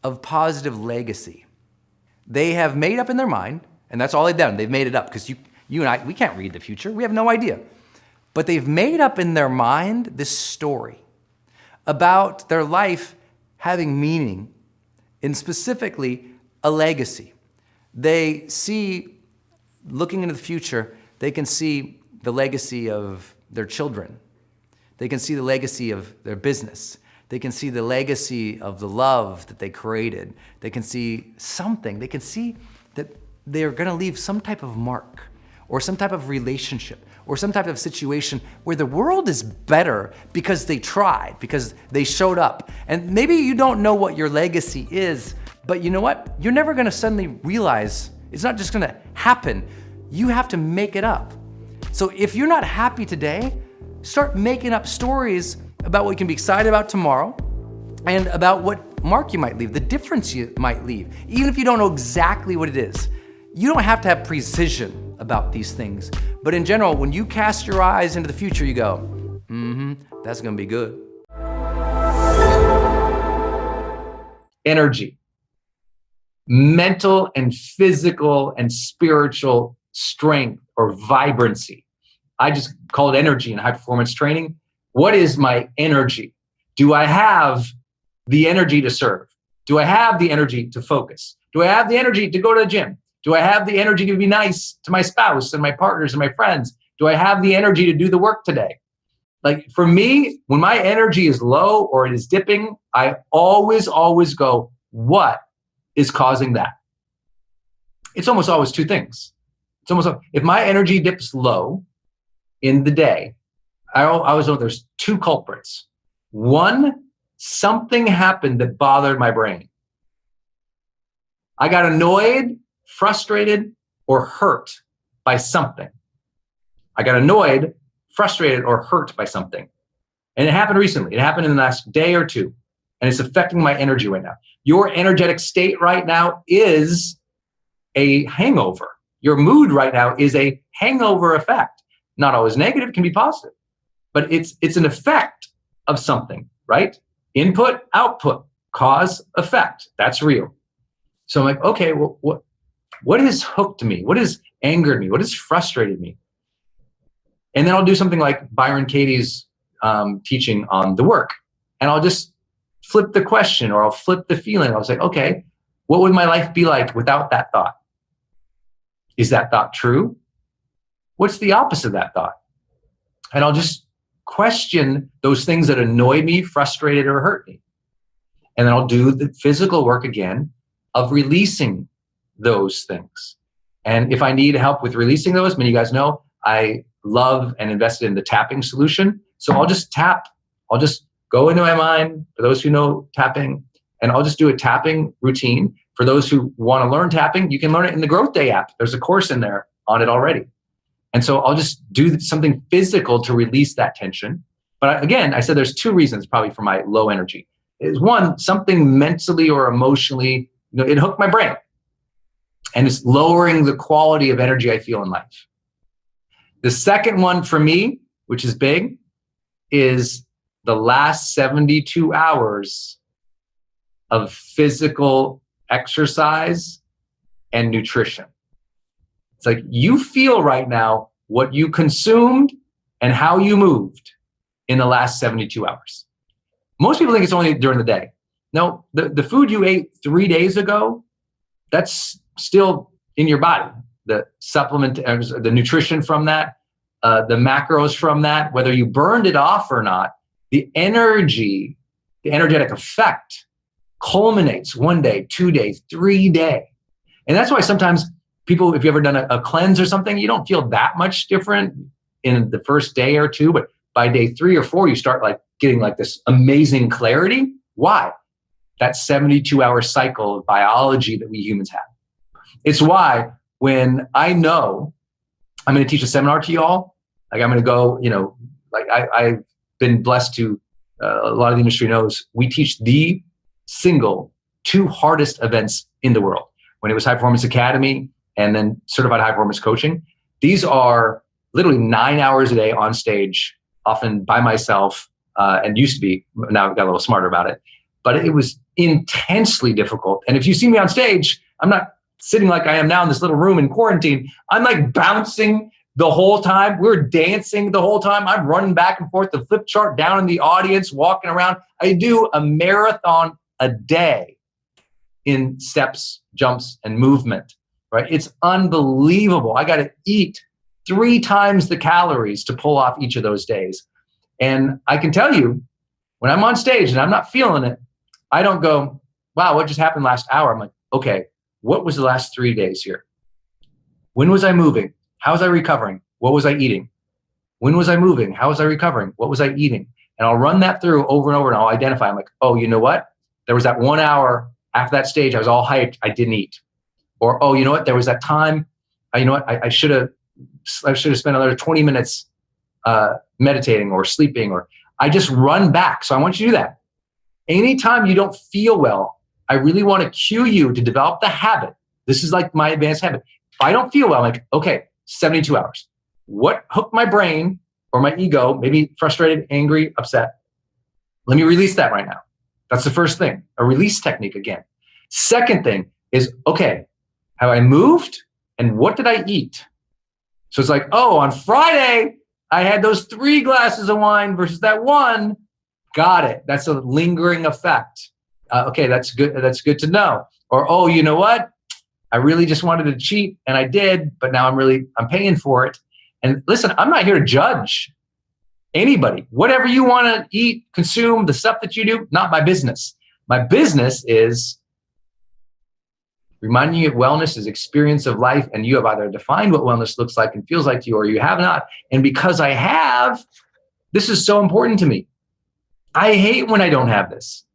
of positive legacy. They have made up in their mind, and that's all they've done. They've made it up because you and I, we can't read the future. We have no idea. But they've made up in their mind this story about their life having meaning and specifically a legacy. They see, looking into the future, they can see the legacy of their children. They can see the legacy of their business. They can see the legacy of the love that they created. They can see something. They can see that they're going to leave some type of mark or some type of relationship or some type of situation where the world is better because they tried, because they showed up. And maybe you don't know what your legacy is, but you know what? You're never going to suddenly realize it's not just going to happen. You have to make it up. So if you're not happy today, start making up stories about what you can be excited about tomorrow and about what mark you might leave, the difference you might leave, even if you don't know exactly what it is. You don't have to have precision about these things. But in general, when you cast your eyes into the future, you go, that's going to be good. Energy. Mental and physical and spiritual strength or vibrancy. I just call it energy in high performance training. What is my energy? Do I have the energy to serve? Do I have the energy to focus? Do I have the energy to go to the gym? Do I have the energy to be nice to my spouse and my partners and my friends? Do I have the energy to do the work today? Like for me, when my energy is low or it is dipping, I always go, what is causing that? It's almost always two things. It's almost, if my energy dips low in the day, I always know there's two culprits. One, something happened that bothered my brain. I got annoyed, frustrated, or hurt by something. I got annoyed, frustrated, or hurt by something. And it happened recently. It happened in the last day or two. And it's affecting my energy right now. Your energetic state right now is a hangover. Your mood right now is a hangover effect. Not always negative, it can be positive. But it's an effect of something, right? Input, output, cause, effect. That's real. So I'm like, okay, well, what has hooked me? What has angered me? What has frustrated me? And then I'll do something like Byron Katie's teaching on the work. And I'll just flip the question or I'll flip the feeling. I'll say, okay, what would my life be like without that thought? Is that thought true? What's the opposite of that thought? And I'll just question those things that annoy me, frustrated, or hurt me. And then I'll do the physical work again of releasing those things. And if I need help with releasing those, many of you guys know I love and invested in the tapping solution. So I'll just tap. I'll just go into my mind, for those who know tapping, and I'll just do a tapping routine. For those who want to learn tapping, you can learn it in the GrowthDay app. There's a course in there on it already. And so I'll just do something physical to release that tension. But again, I said there's two reasons probably for my low energy. Is one, something mentally or emotionally, it hooked my brain. And it's lowering the quality of energy I feel in life. The second one for me, which is big, is the last 72 hours of physical exercise and nutrition. It's like you feel right now what you consumed and how you moved in the last 72 hours. Most people think it's only during the day. No, the food you ate 3 days ago, that's still in your body. The supplement, the nutrition from that, the macros from that, whether you burned it off or not, the energy, the energetic effect culminates 1 day, 2 days, 3 days. And that's why sometimes people, if you've ever done a cleanse or something, you don't feel that much different in the first day or two, but by day 3 or 4, you start like getting like this amazing clarity. Why? That 72-hour cycle of biology that we humans have. It's why when I know I'm going to teach a seminar to y'all, like I'm going to go, like I've been blessed to, a lot of the industry knows, we teach the single 2 hardest events in the world. When it was High Performance Academy and then Certified High Performance Coaching, these are literally 9 hours a day on stage, often by myself, and used to be, now I've got a little smarter about it, but it was intensely difficult. And if you see me on stage, I'm not sitting like I am now in this little room in quarantine. I'm like bouncing the whole time. We're dancing the whole time. I'm running back and forth, the flip chart down in the audience, walking around. I do a marathon a day in steps, jumps, and movement, right? It's unbelievable. I got to eat 3 times the calories to pull off each of those days. And I can tell you, when I'm on stage and I'm not feeling it, I don't go, wow, what just happened last hour? I'm like, okay, what was the last 3 days here? When was I moving? How was I recovering? What was I eating? When was I moving? How was I recovering? What was I eating? And I'll run that through over and over, and I'll identify. I'm like, oh, you know what? There was that 1 hour after that stage, I was all hyped. I didn't eat. Or, oh, you know what? There was that time. You know what? I should have spent another 20 minutes meditating or sleeping. Or I just run back. So I want you to do that. Anytime you don't feel well, I really want to cue you to develop the habit. This is like my advanced habit. If I don't feel well, I'm like, okay, 72 hours. What hooked my brain or my ego, maybe frustrated, angry, upset? Let me release that right now. That's the first thing, a release technique again. Second thing is, okay, have I moved and what did I eat? So it's like, oh, on Friday, I had those 3 glasses of wine versus that 1. Got it. That's a lingering effect. Okay, that's good. That's good to know. Or, oh, you know what? I really just wanted to cheat and I did, but now I'm paying for it. And listen, I'm not here to judge anybody. Whatever you want to eat, consume, the stuff that you do, not my business. My business is reminding you that wellness is experience of life, and you have either defined what wellness looks like and feels like to you, or you have not. And because I have, this is so important to me. I hate when I don't have this.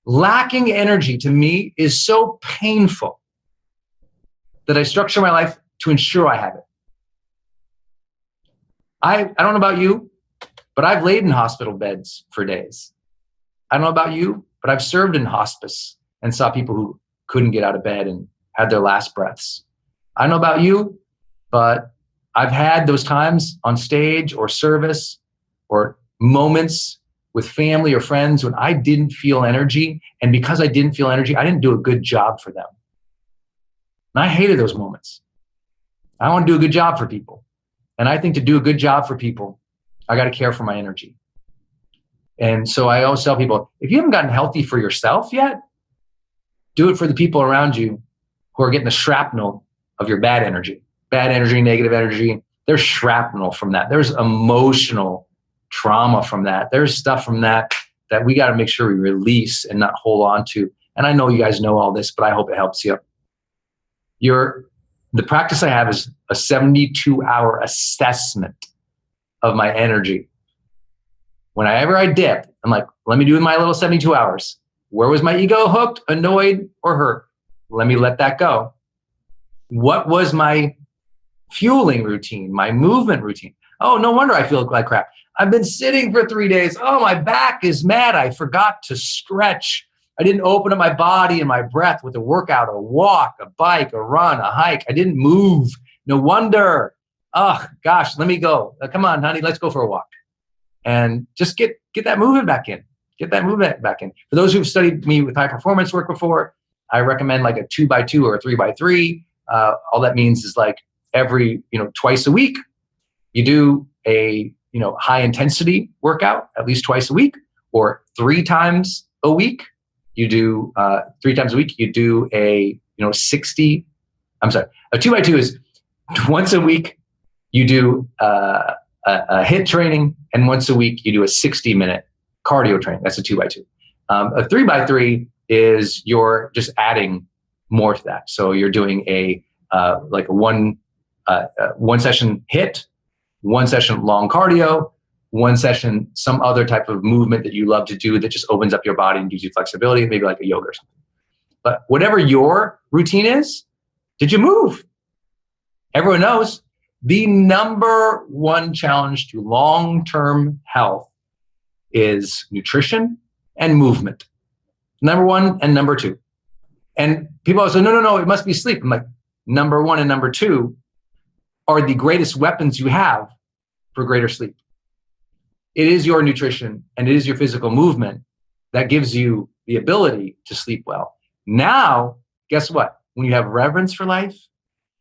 Lacking energy to me is so painful that I structure my life to ensure I have it. I don't know about you, but I've laid in hospital beds for days. I don't know about you, but I've served in hospice and saw people who couldn't get out of bed and had their last breaths. I don't know about you, but I've had those times on stage or service or moments with family or friends when I didn't feel energy. And because I didn't feel energy, I didn't do a good job for them. And I hated those moments. I want to do a good job for people. And I think to do a good job for people, I got to care for my energy. And so I always tell people, if you haven't gotten healthy for yourself yet, do it for the people around you who are getting the shrapnel of your bad energy, negative energy. There's shrapnel from that. There's emotional trauma from that. There's stuff from that we got to make sure we release and not hold on to. And I know you guys know all this, but I hope it helps you. The practice I have is a 72-hour assessment of my energy. Whenever I dip, I'm like, let me do my little 72 hours. Where was my ego hooked, annoyed, or hurt? Let me let that go. What was my fueling routine, my movement routine? Oh, no wonder I feel like crap. I've been sitting for 3 days. Oh, my back is mad. I forgot to stretch. I didn't open up my body and my breath with a workout, a walk, a bike, a run, a hike. I didn't move. No wonder. Oh, gosh, let me go. Come on, honey, let's go for a walk. And just get that movement back in. Get that movement back in. For those who've studied me with high performance work before, I recommend like a 2x2 or a 3x3. All that means is like every, twice a week, you do a, high intensity workout at least twice a week, or 3 times a week. You do 3 times a week. You do a, 60. I'm sorry. A 2x2 is once a week. You do a HIIT training, and once a week you do a 60-minute cardio training. That's a 2x2. A 3x3 is you're just adding more to that. So you're doing a one session HIIT, 1 session long cardio, 1 session some other type of movement that you love to do that just opens up your body and gives you flexibility, maybe like a yoga or something. But whatever your routine is, did you move? Everyone knows the number one challenge to long-term health is nutrition and movement. Number 1 and number 2. And people always say, no, it must be sleep. I'm like, number 1 and number 2 are the greatest weapons you have for greater sleep. It is your nutrition and it is your physical movement that gives you the ability to sleep well. Now, guess what? When you have reverence for life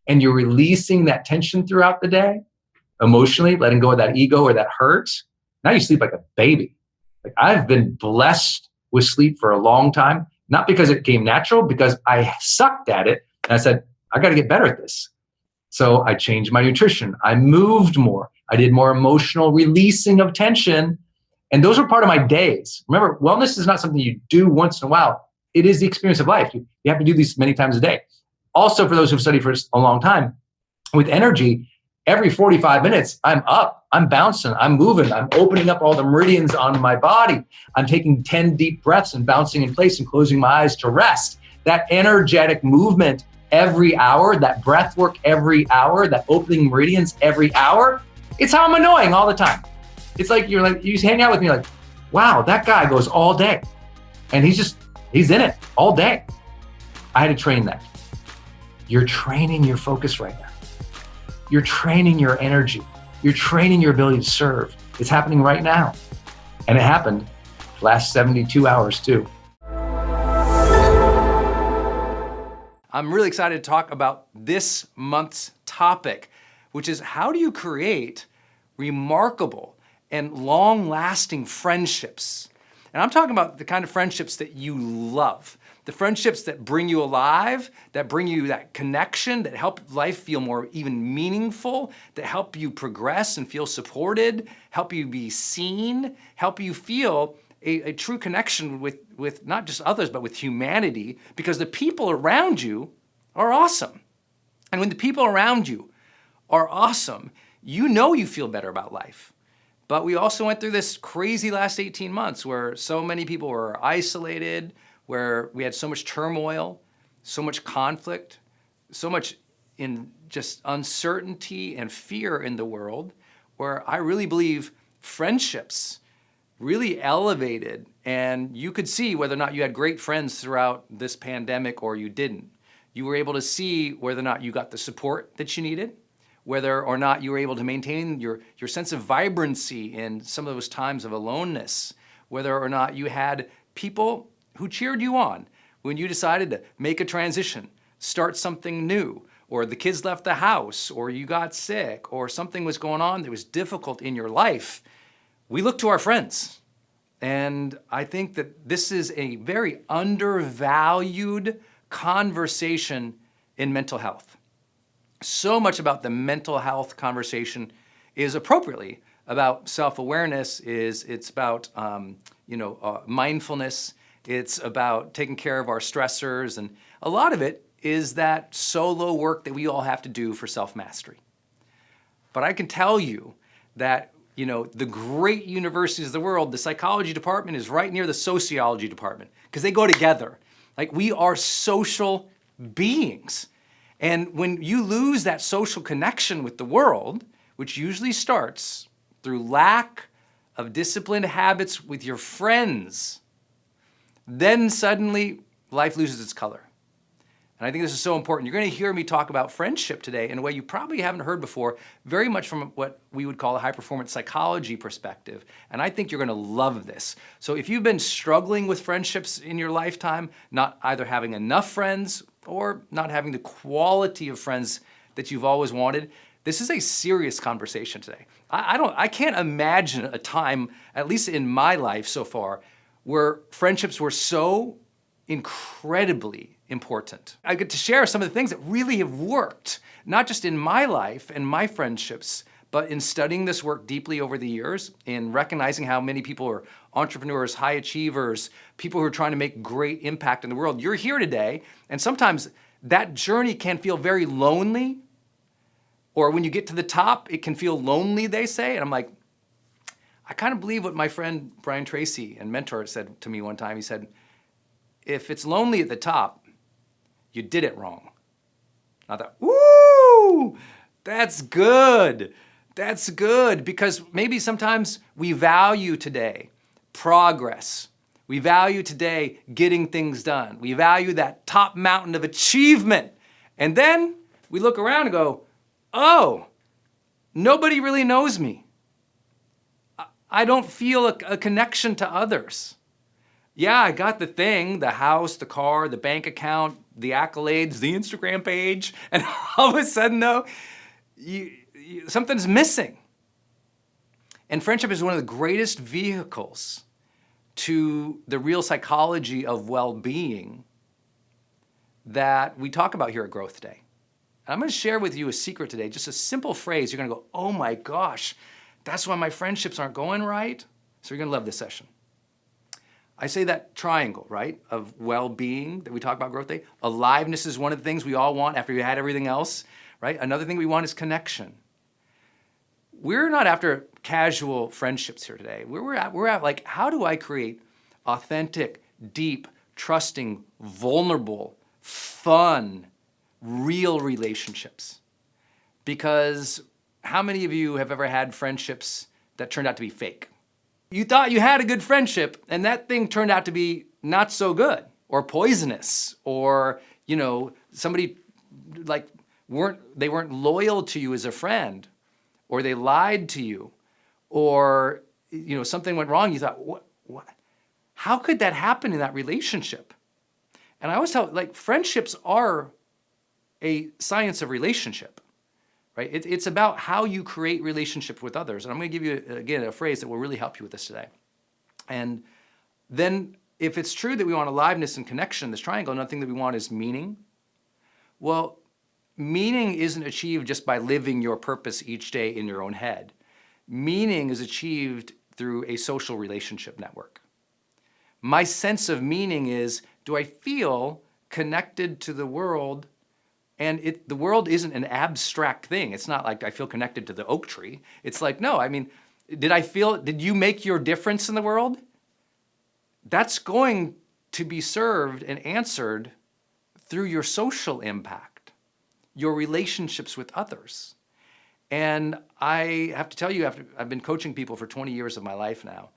and you're releasing that tension throughout the day, emotionally, letting go of that ego or that hurt, now you sleep like a baby. Like, I've been blessed with sleep for a long time, not because it came natural, because I sucked at it. And I said, I got to get better at this. So I changed my nutrition. I moved more. I did more emotional releasing of tension. And those were part of my days. Remember, wellness is not something you do once in a while. It is the experience of life. You have to do these many times a day. Also, for those who've studied for a long time, with energy, every 45 minutes, I'm up, I'm bouncing, I'm moving, I'm opening up all the meridians on my body. I'm taking 10 deep breaths and bouncing in place and closing my eyes to rest. That energetic movement every hour, that breath work every hour, that opening meridians every hour, it's how I'm annoying all the time. It's like you hang out with me like, wow, that guy goes all day. And he's in it all day. I had to train that. You're training your focus right now. You're training your energy. You're training your ability to serve. It's happening right now. And it happened last 72 hours too. I'm really excited to talk about this month's topic, which is how do you create remarkable and long-lasting friendships? And I'm talking about the kind of friendships that you love, the friendships that bring you alive, that bring you that connection, that help life feel more even meaningful, that help you progress and feel supported, help you be seen, help you feel a true connection with not just others, but with humanity, because the people around you are awesome. And when the people around you are awesome, you know you feel better about life. But we also went through this crazy last 18 months where so many people were isolated, where we had so much turmoil, so much conflict, so much in just uncertainty and fear in the world, where I really believe friendships really elevated, and you could see whether or not you had great friends throughout this pandemic or you didn't. You were able to see whether or not you got the support that you needed, whether or not you were able to maintain your sense of vibrancy in some of those times of aloneness, whether or not you had people who cheered you on when you decided to make a transition, start something new, or the kids left the house, or you got sick, or something was going on that was difficult in your life. We look to our friends. And I think that this is a very undervalued conversation in mental health. So much about the mental health conversation is appropriately about self-awareness, it's about mindfulness, it's about taking care of our stressors, and a lot of it is that solo work that we all have to do for self-mastery. But I can tell you that the great universities of the world, the psychology department is right near the sociology department because they go together. Like, we are social beings. And when you lose that social connection with the world, which usually starts through lack of disciplined habits with your friends, then suddenly life loses its color. And I think this is so important. You're going to hear me talk about friendship today in a way you probably haven't heard before, very much from what we would call a high-performance psychology perspective. And I think you're going to love this. So if you've been struggling with friendships in your lifetime, not either having enough friends or not having the quality of friends that you've always wanted, this is a serious conversation today. I can't imagine a time, at least in my life so far, where friendships were so incredibly important. I get to share some of the things that really have worked, not just in my life and my friendships, but in studying this work deeply over the years, in recognizing how many people are entrepreneurs, high achievers, people who are trying to make great impact in the world. You're here today, and sometimes that journey can feel very lonely, or when you get to the top, it can feel lonely, they say, and I'm like, I kind of believe what my friend Brian Tracy and mentor said to me one time. He said, if it's lonely at the top, you did it wrong. I thought, woo, that's good. That's good, because maybe sometimes we value today progress. We value today getting things done. We value that top mountain of achievement. And then we look around and go, oh, nobody really knows me. I don't feel a connection to others. Yeah, I got the thing, the house, the car, the bank account, the accolades, the Instagram page, and all of a sudden, though, something's missing. And friendship is one of the greatest vehicles to the real psychology of well-being that we talk about here at GrowthDay. And I'm going to share with you a secret today, just a simple phrase. You're going to go, oh my gosh, that's why my friendships aren't going right. So you're going to love this session. I say that triangle, right, of well-being that we talk about GrowthDay. Aliveness is one of the things we all want after we had everything else, right? Another thing we want is connection. We're not after casual friendships here today. We're at like, how do I create authentic, deep, trusting, vulnerable, fun, real relationships? Because how many of you have ever had friendships that turned out to be fake? You thought you had a good friendship, and that thing turned out to be not so good, or poisonous, or somebody they weren't loyal to you as a friend, or they lied to you, or something went wrong. You thought, what? How could that happen in that relationship? And I always tell, friendships are a science of relationship. Right? It's about how you create relationship with others. And I'm going to give you, again, a phrase that will really help you with this today. And then if it's true that we want aliveness and connection, this triangle, another thing that we want is meaning. Well, meaning isn't achieved just by living your purpose each day in your own head. Meaning is achieved through a social relationship network. My sense of meaning is, do I feel connected to the world? And the world isn't an abstract thing. It's not like I feel connected to the oak tree. It's like, no, I mean, did you make your difference in the world? That's going to be served and answered through your social impact, your relationships with others. And I have to tell you, I've been coaching people for 20 years of my life now,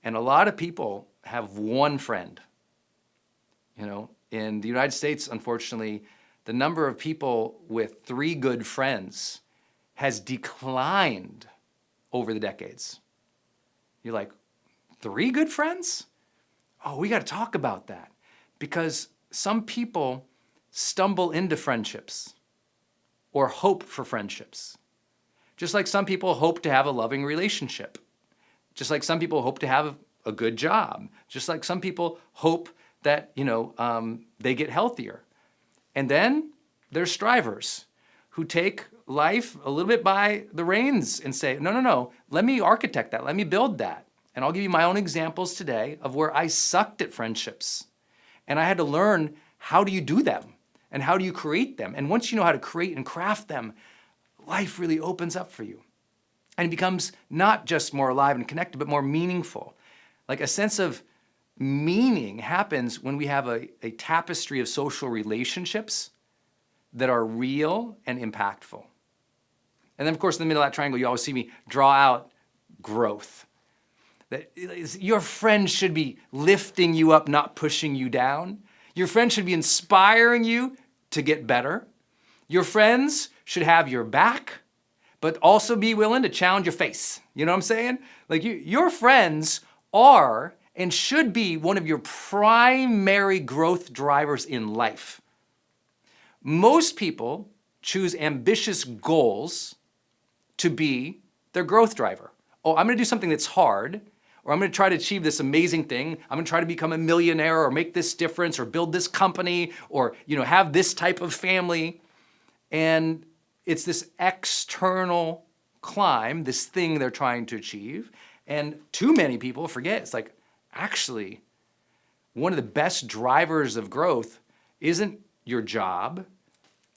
and a lot of people have one friend. In the United States, unfortunately, the number of people with 3 good friends has declined over the decades. You're like, 3 good friends? Oh, we got to talk about that. Because some people stumble into friendships or hope for friendships. Just like some people hope to have a loving relationship. Just like some people hope to have a good job. Just like some people hope that, they get healthier. And then there's strivers who take life a little bit by the reins and say, no, let me architect that, let me build that. And I'll give you my own examples today of where I sucked at friendships. And I had to learn, how do you do them? And how do you create them? And once you know how to create and craft them, life really opens up for you. And it becomes not just more alive and connected, but more meaningful. Like a sense of meaning happens when we have a tapestry of social relationships that are real and impactful. And then, of course, in the middle of that triangle, you always see me draw out growth. That your friends should be lifting you up, not pushing you down. Your friends should be inspiring you to get better. Your friends should have your back, but also be willing to challenge your face. You know what I'm saying? Like your friends are and should be one of your primary growth drivers in life. Most people choose ambitious goals to be their growth driver. Oh, I'm gonna do something that's hard, or I'm gonna try to achieve this amazing thing. I'm gonna try to become a millionaire or make this difference or build this company or have this type of family. And it's this external climb, this thing they're trying to achieve. And too many people forget, it's like, actually, one of the best drivers of growth isn't your job,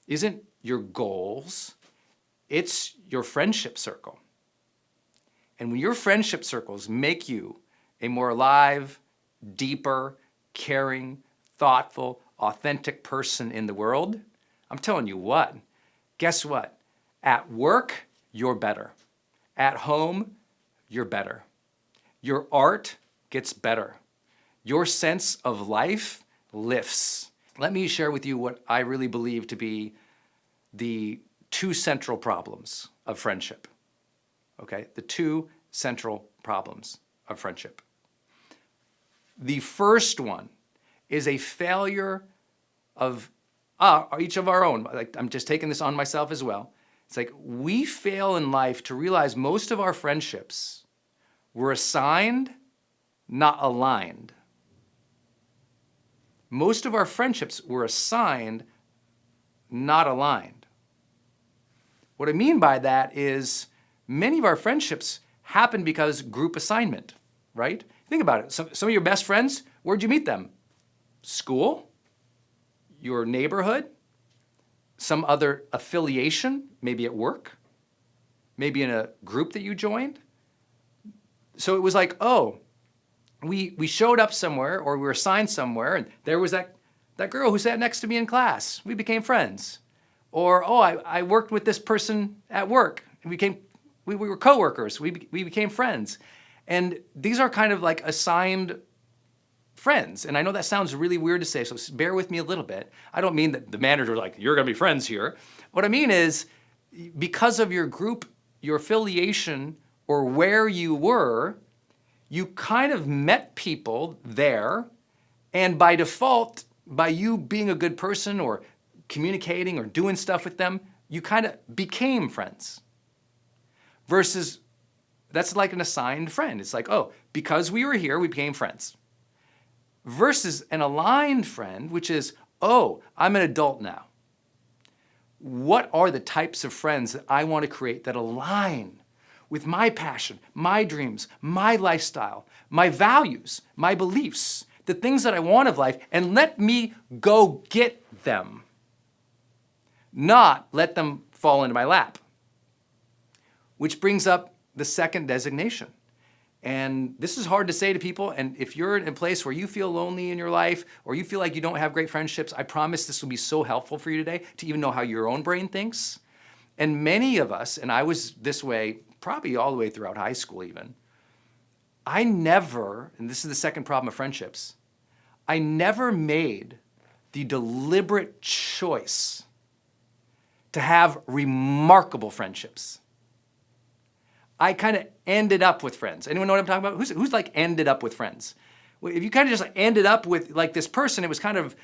isn't your goals, it's your friendship circle. And when your friendship circles make you a more alive, deeper, caring, thoughtful, authentic person in the world, I'm telling you what, guess what? At work, you're better. At home, you're better. Your art gets better. Your sense of life lifts. Let me share with you what I really believe to be the two central problems of friendship. Okay, the two central problems of friendship. The first one is a failure of each of our own. Like, I'm just taking this on myself as well. It's like we fail in life to realize most of our friendships were assigned, not aligned. Most of our friendships were assigned, not aligned. What I mean by that is many of our friendships happen because group assignment, right? Think about it. Some of your best friends, where'd you meet them? School? Your neighborhood? Some other affiliation, maybe at work? Maybe in a group that you joined? So it was like, oh, we showed up somewhere or we were assigned somewhere and there was that girl who sat next to me in class. We became friends. Or, oh, I worked with this person at work. And we were coworkers. We became friends. And these are kind of like assigned friends. And I know that sounds really weird to say, so bear with me a little bit. I don't mean that the manager like, you're gonna be friends here. What I mean is, because of your group, your affiliation, or where you were, you kind of met people there, and by default, by you being a good person or communicating or doing stuff with them, you kind of became friends. Versus, that's like an assigned friend. It's like, oh, because we were here, we became friends. Versus an aligned friend, which is, oh, I'm an adult now. What are the types of friends that I want to create that align with my passion, my dreams, my lifestyle, my values, my beliefs, the things that I want of life, and let me go get them, not let them fall into my lap. Which brings up the second designation. And this is hard to say to people, and if you're in a place where you feel lonely in your life, or you feel like you don't have great friendships, I promise this will be so helpful for you today to even know how your own brain thinks. And many of us, and I was this way probably all the way throughout high school even, I never, and this is the second problem of friendships, I never made the deliberate choice to have remarkable friendships. I kind of ended up with friends. Anyone know what I'm talking about? Who's like ended up with friends? Well, if you kind of just like ended up with like this person, it was kind of,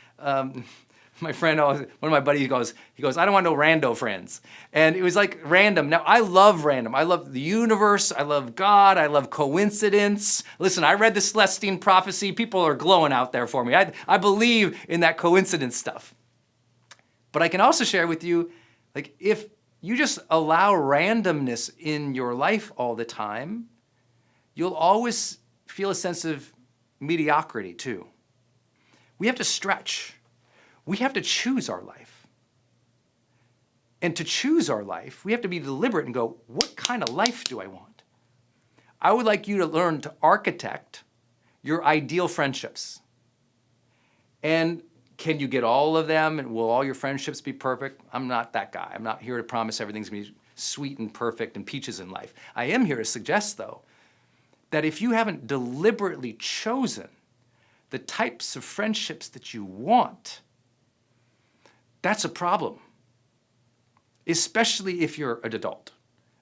my friend, one of my buddies he goes, I don't want no rando friends. And it was like random. Now, I love random. I love the universe. I love God. I love coincidence. Listen, I read the Celestine prophecy. People are glowing out there for me. I believe in that coincidence stuff. But I can also share with you, like, if you just allow randomness in your life all the time, you'll always feel a sense of mediocrity too. We have to stretch. We have to choose our life. And to choose our life, we have to be deliberate and go, what kind of life do I want? I would like you to learn to architect your ideal friendships. And can you get all of them? And will all your friendships be perfect? I'm not that guy. I'm not here to promise everything's going to be sweet and perfect and peaches in life. I am here to suggest, though, that if you haven't deliberately chosen the types of friendships that you want, that's a problem, especially if you're an adult,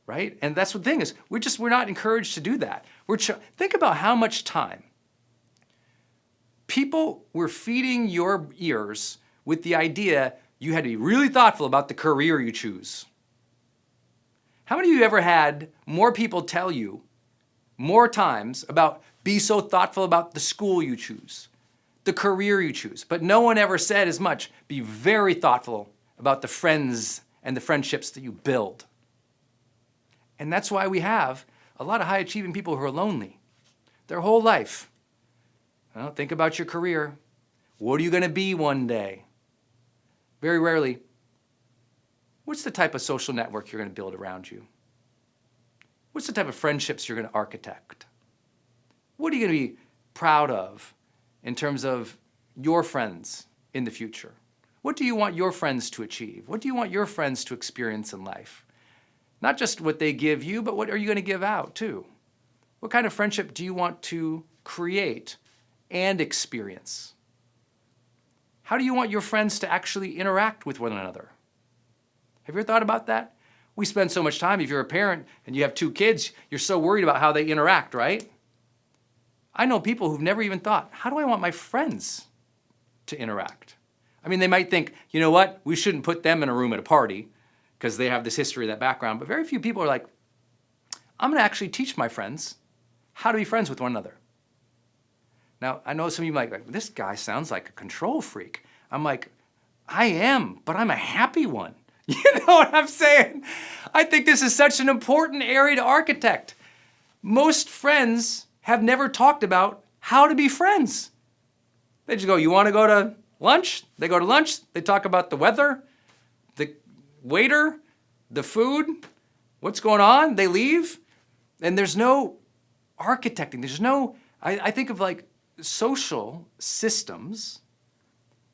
right? And that's the thing is, we're not encouraged to do that. Think about how much time people were feeding your ears with the idea you had to be really thoughtful about the career you choose. How many of you ever had more people tell you more times about be so thoughtful about the school you choose, the career you choose, but no one ever said as much, be very thoughtful about the friends and the friendships that you build. And that's why we have a lot of high-achieving people who are lonely their whole life. Well, think about your career. What are you going to be one day? Very rarely, what's the type of social network you're going to build around you? What's the type of friendships you're going to architect? What are you going to be proud of in terms of your friends in the future? What do you want your friends to achieve? What do you want your friends to experience in life? Not just what they give you, but what are you going to give out too? What kind of friendship do you want to create and experience? How do you want your friends to actually interact with one another? Have you ever thought about that? We spend so much time, if you're a parent and you have 2 kids, you're so worried about how they interact, right? I know people who've never even thought, how do I want my friends to interact? I mean, they might think, you know what, we shouldn't put them in a room at a party because they have this history, that background, but very few people are like, I'm going to actually teach my friends how to be friends with one another. Now, I know some of you might be like, this guy sounds like a control freak. I'm like, I am, but I'm a happy one. You know what I'm saying? I think this is such an important area to architect. Most friends have never talked about how to be friends. They just go, you want to go to lunch? They go to lunch. They talk about the weather, the waiter, the food, what's going on. They leave. And there's no architecting. There's no, I think of like social systems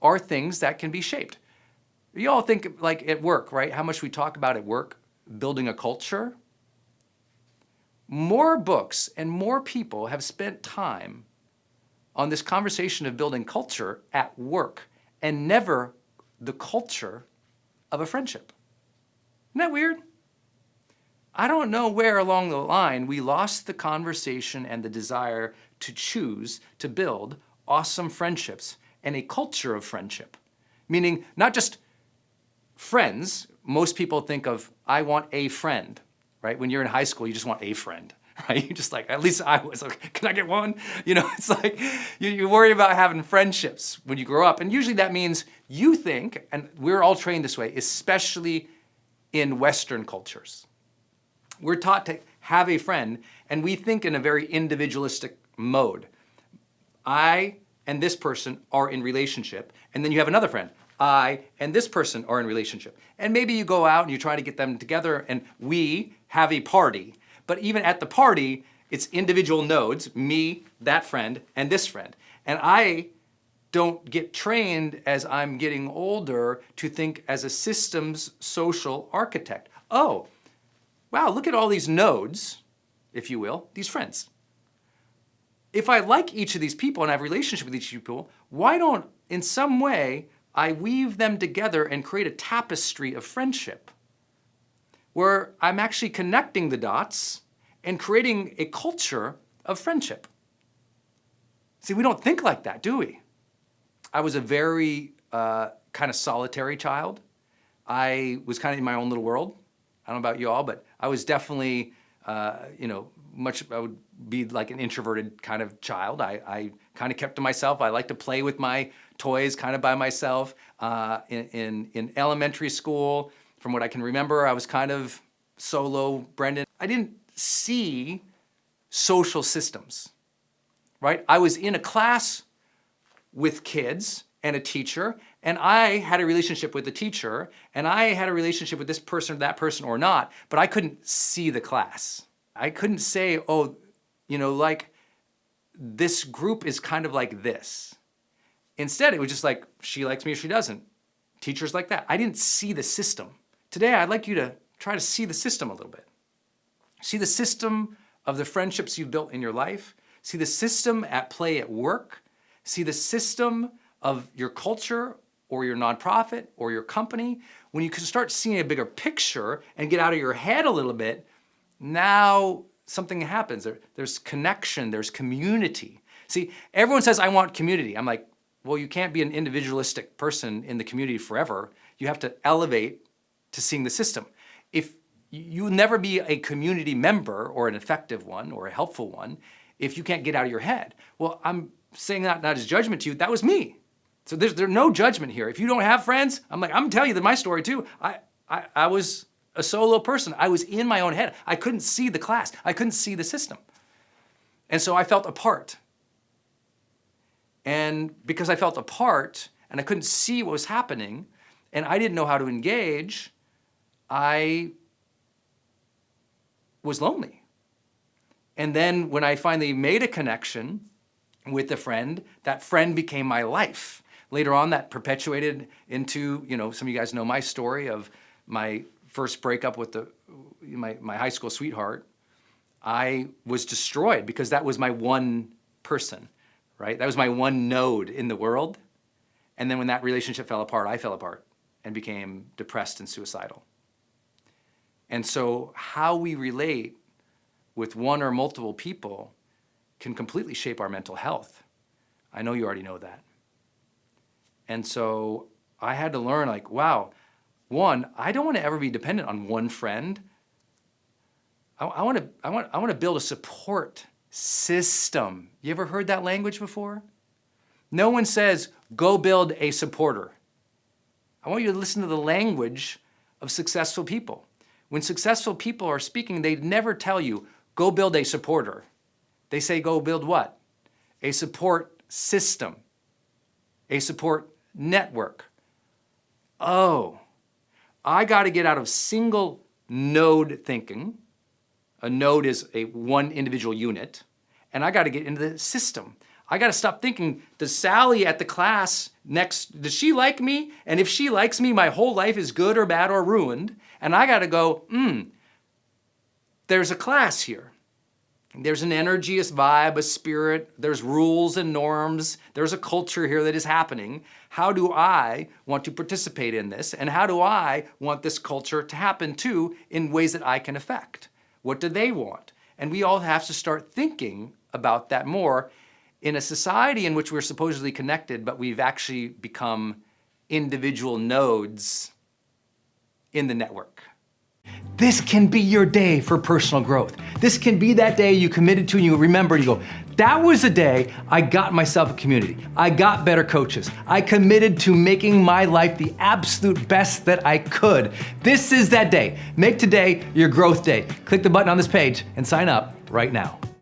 are things that can be shaped. You all think like at work, right? How much we talk about at work, building a culture. More books and more people have spent time on this conversation of building culture at work and never the culture of a friendship. Isn't that weird? I don't know where along the line we lost the conversation and the desire to choose to build awesome friendships and a culture of friendship. Meaning not just friends. Most people think of, I want a friend, right? When you're in high school, you just want a friend, right? You just like, at least I was like, can I get one? You know, it's like, you worry about having friendships when you grow up. And usually that means you think, and we're all trained this way, especially in Western cultures. We're taught to have a friend, and we think in a very individualistic mode. I and this person are in relationship, and then you have another friend. I and this person are in relationship. And maybe you go out and you try to get them together, and we have a party. But even at the party, it's individual nodes, me, that friend, and this friend. And I don't get trained as I'm getting older to think as a systems social architect. Oh, wow, look at all these nodes, if you will, these friends. If I like each of these people and I have a relationship with each of these people, why don't, in some way, I weave them together and create a tapestry of friendship where I'm actually connecting the dots and creating a culture of friendship. See, we don't think like that, do we? I was a very kind of solitary child. I was kind of in my own little world. I don't know about you all, but I was definitely, I would be like an introverted kind of child. I kind of kept to myself. I like to play with my toys kind of by myself. In elementary school, from what I can remember, I was kind of solo, Brendon. I didn't see social systems, right? I was in a class with kids and a teacher, and I had a relationship with the teacher, and I had a relationship with this person or that person or not, but I couldn't see the class. I couldn't say, oh, like this group is kind of like this. Instead, it was just like, she likes me or she doesn't. Teachers like that. I didn't see the system. Today, I'd like you to try to see the system a little bit. See the system of the friendships you've built in your life. See the system at play at work. See the system of your culture or your nonprofit or your company. When you can start seeing a bigger picture and get out of your head a little bit, now something happens. There's connection, there's community. See, everyone says, I want community. I'm like, well, you can't be an individualistic person in the community forever. You have to elevate to seeing the system. If you'll never be a community member or an effective one or a helpful one if you can't get out of your head. Well, I'm saying that not as judgment to you, that was me. So there's no judgment here. If you don't have friends, I'm telling you my story too. I was a solo person. I was in my own head. I couldn't see the class. I couldn't see the system. And so I felt apart. And because I felt apart and I couldn't see what was happening and I didn't know how to engage, I was lonely. And then when I finally made a connection with a friend, that friend became my life. Later on, that perpetuated into, some of you guys know my story of my first breakup with my high school sweetheart. I was destroyed because that was my one person, right? That was my one node in the world. And then when that relationship fell apart, I fell apart and became depressed and suicidal. And so how we relate with one or multiple people can completely shape our mental health. I know you already know that. And so I had to learn, wow, one, I don't want to ever be dependent on one friend. I want to build a support system. You ever heard that language before? No one says, go build a supporter. I want you to listen to the language of successful people. When successful people are speaking, they never tell you, go build a supporter. They say, go build what? A support system, a support network. Oh, I got to get out of single node thinking. A node is one individual unit, and I got to get into the system. I got to stop thinking, does Sally at the class next, does she like me? And if she likes me, my whole life is good or bad or ruined. And I got to go, there's a class here. There's an energy, a vibe, a spirit. There's rules and norms. There's a culture here that is happening. How do I want to participate in this? And how do I want this culture to happen too in ways that I can affect? What do they want? And we all have to start thinking about that more in a society in which we're supposedly connected, but we've actually become individual nodes in the network. This can be your day for personal growth. This can be that day you committed to and you remember and you go, that was the day I got myself a community. I got better coaches. I committed to making my life the absolute best that I could. This is that day. Make today your growth day. Click the button on this page and sign up right now.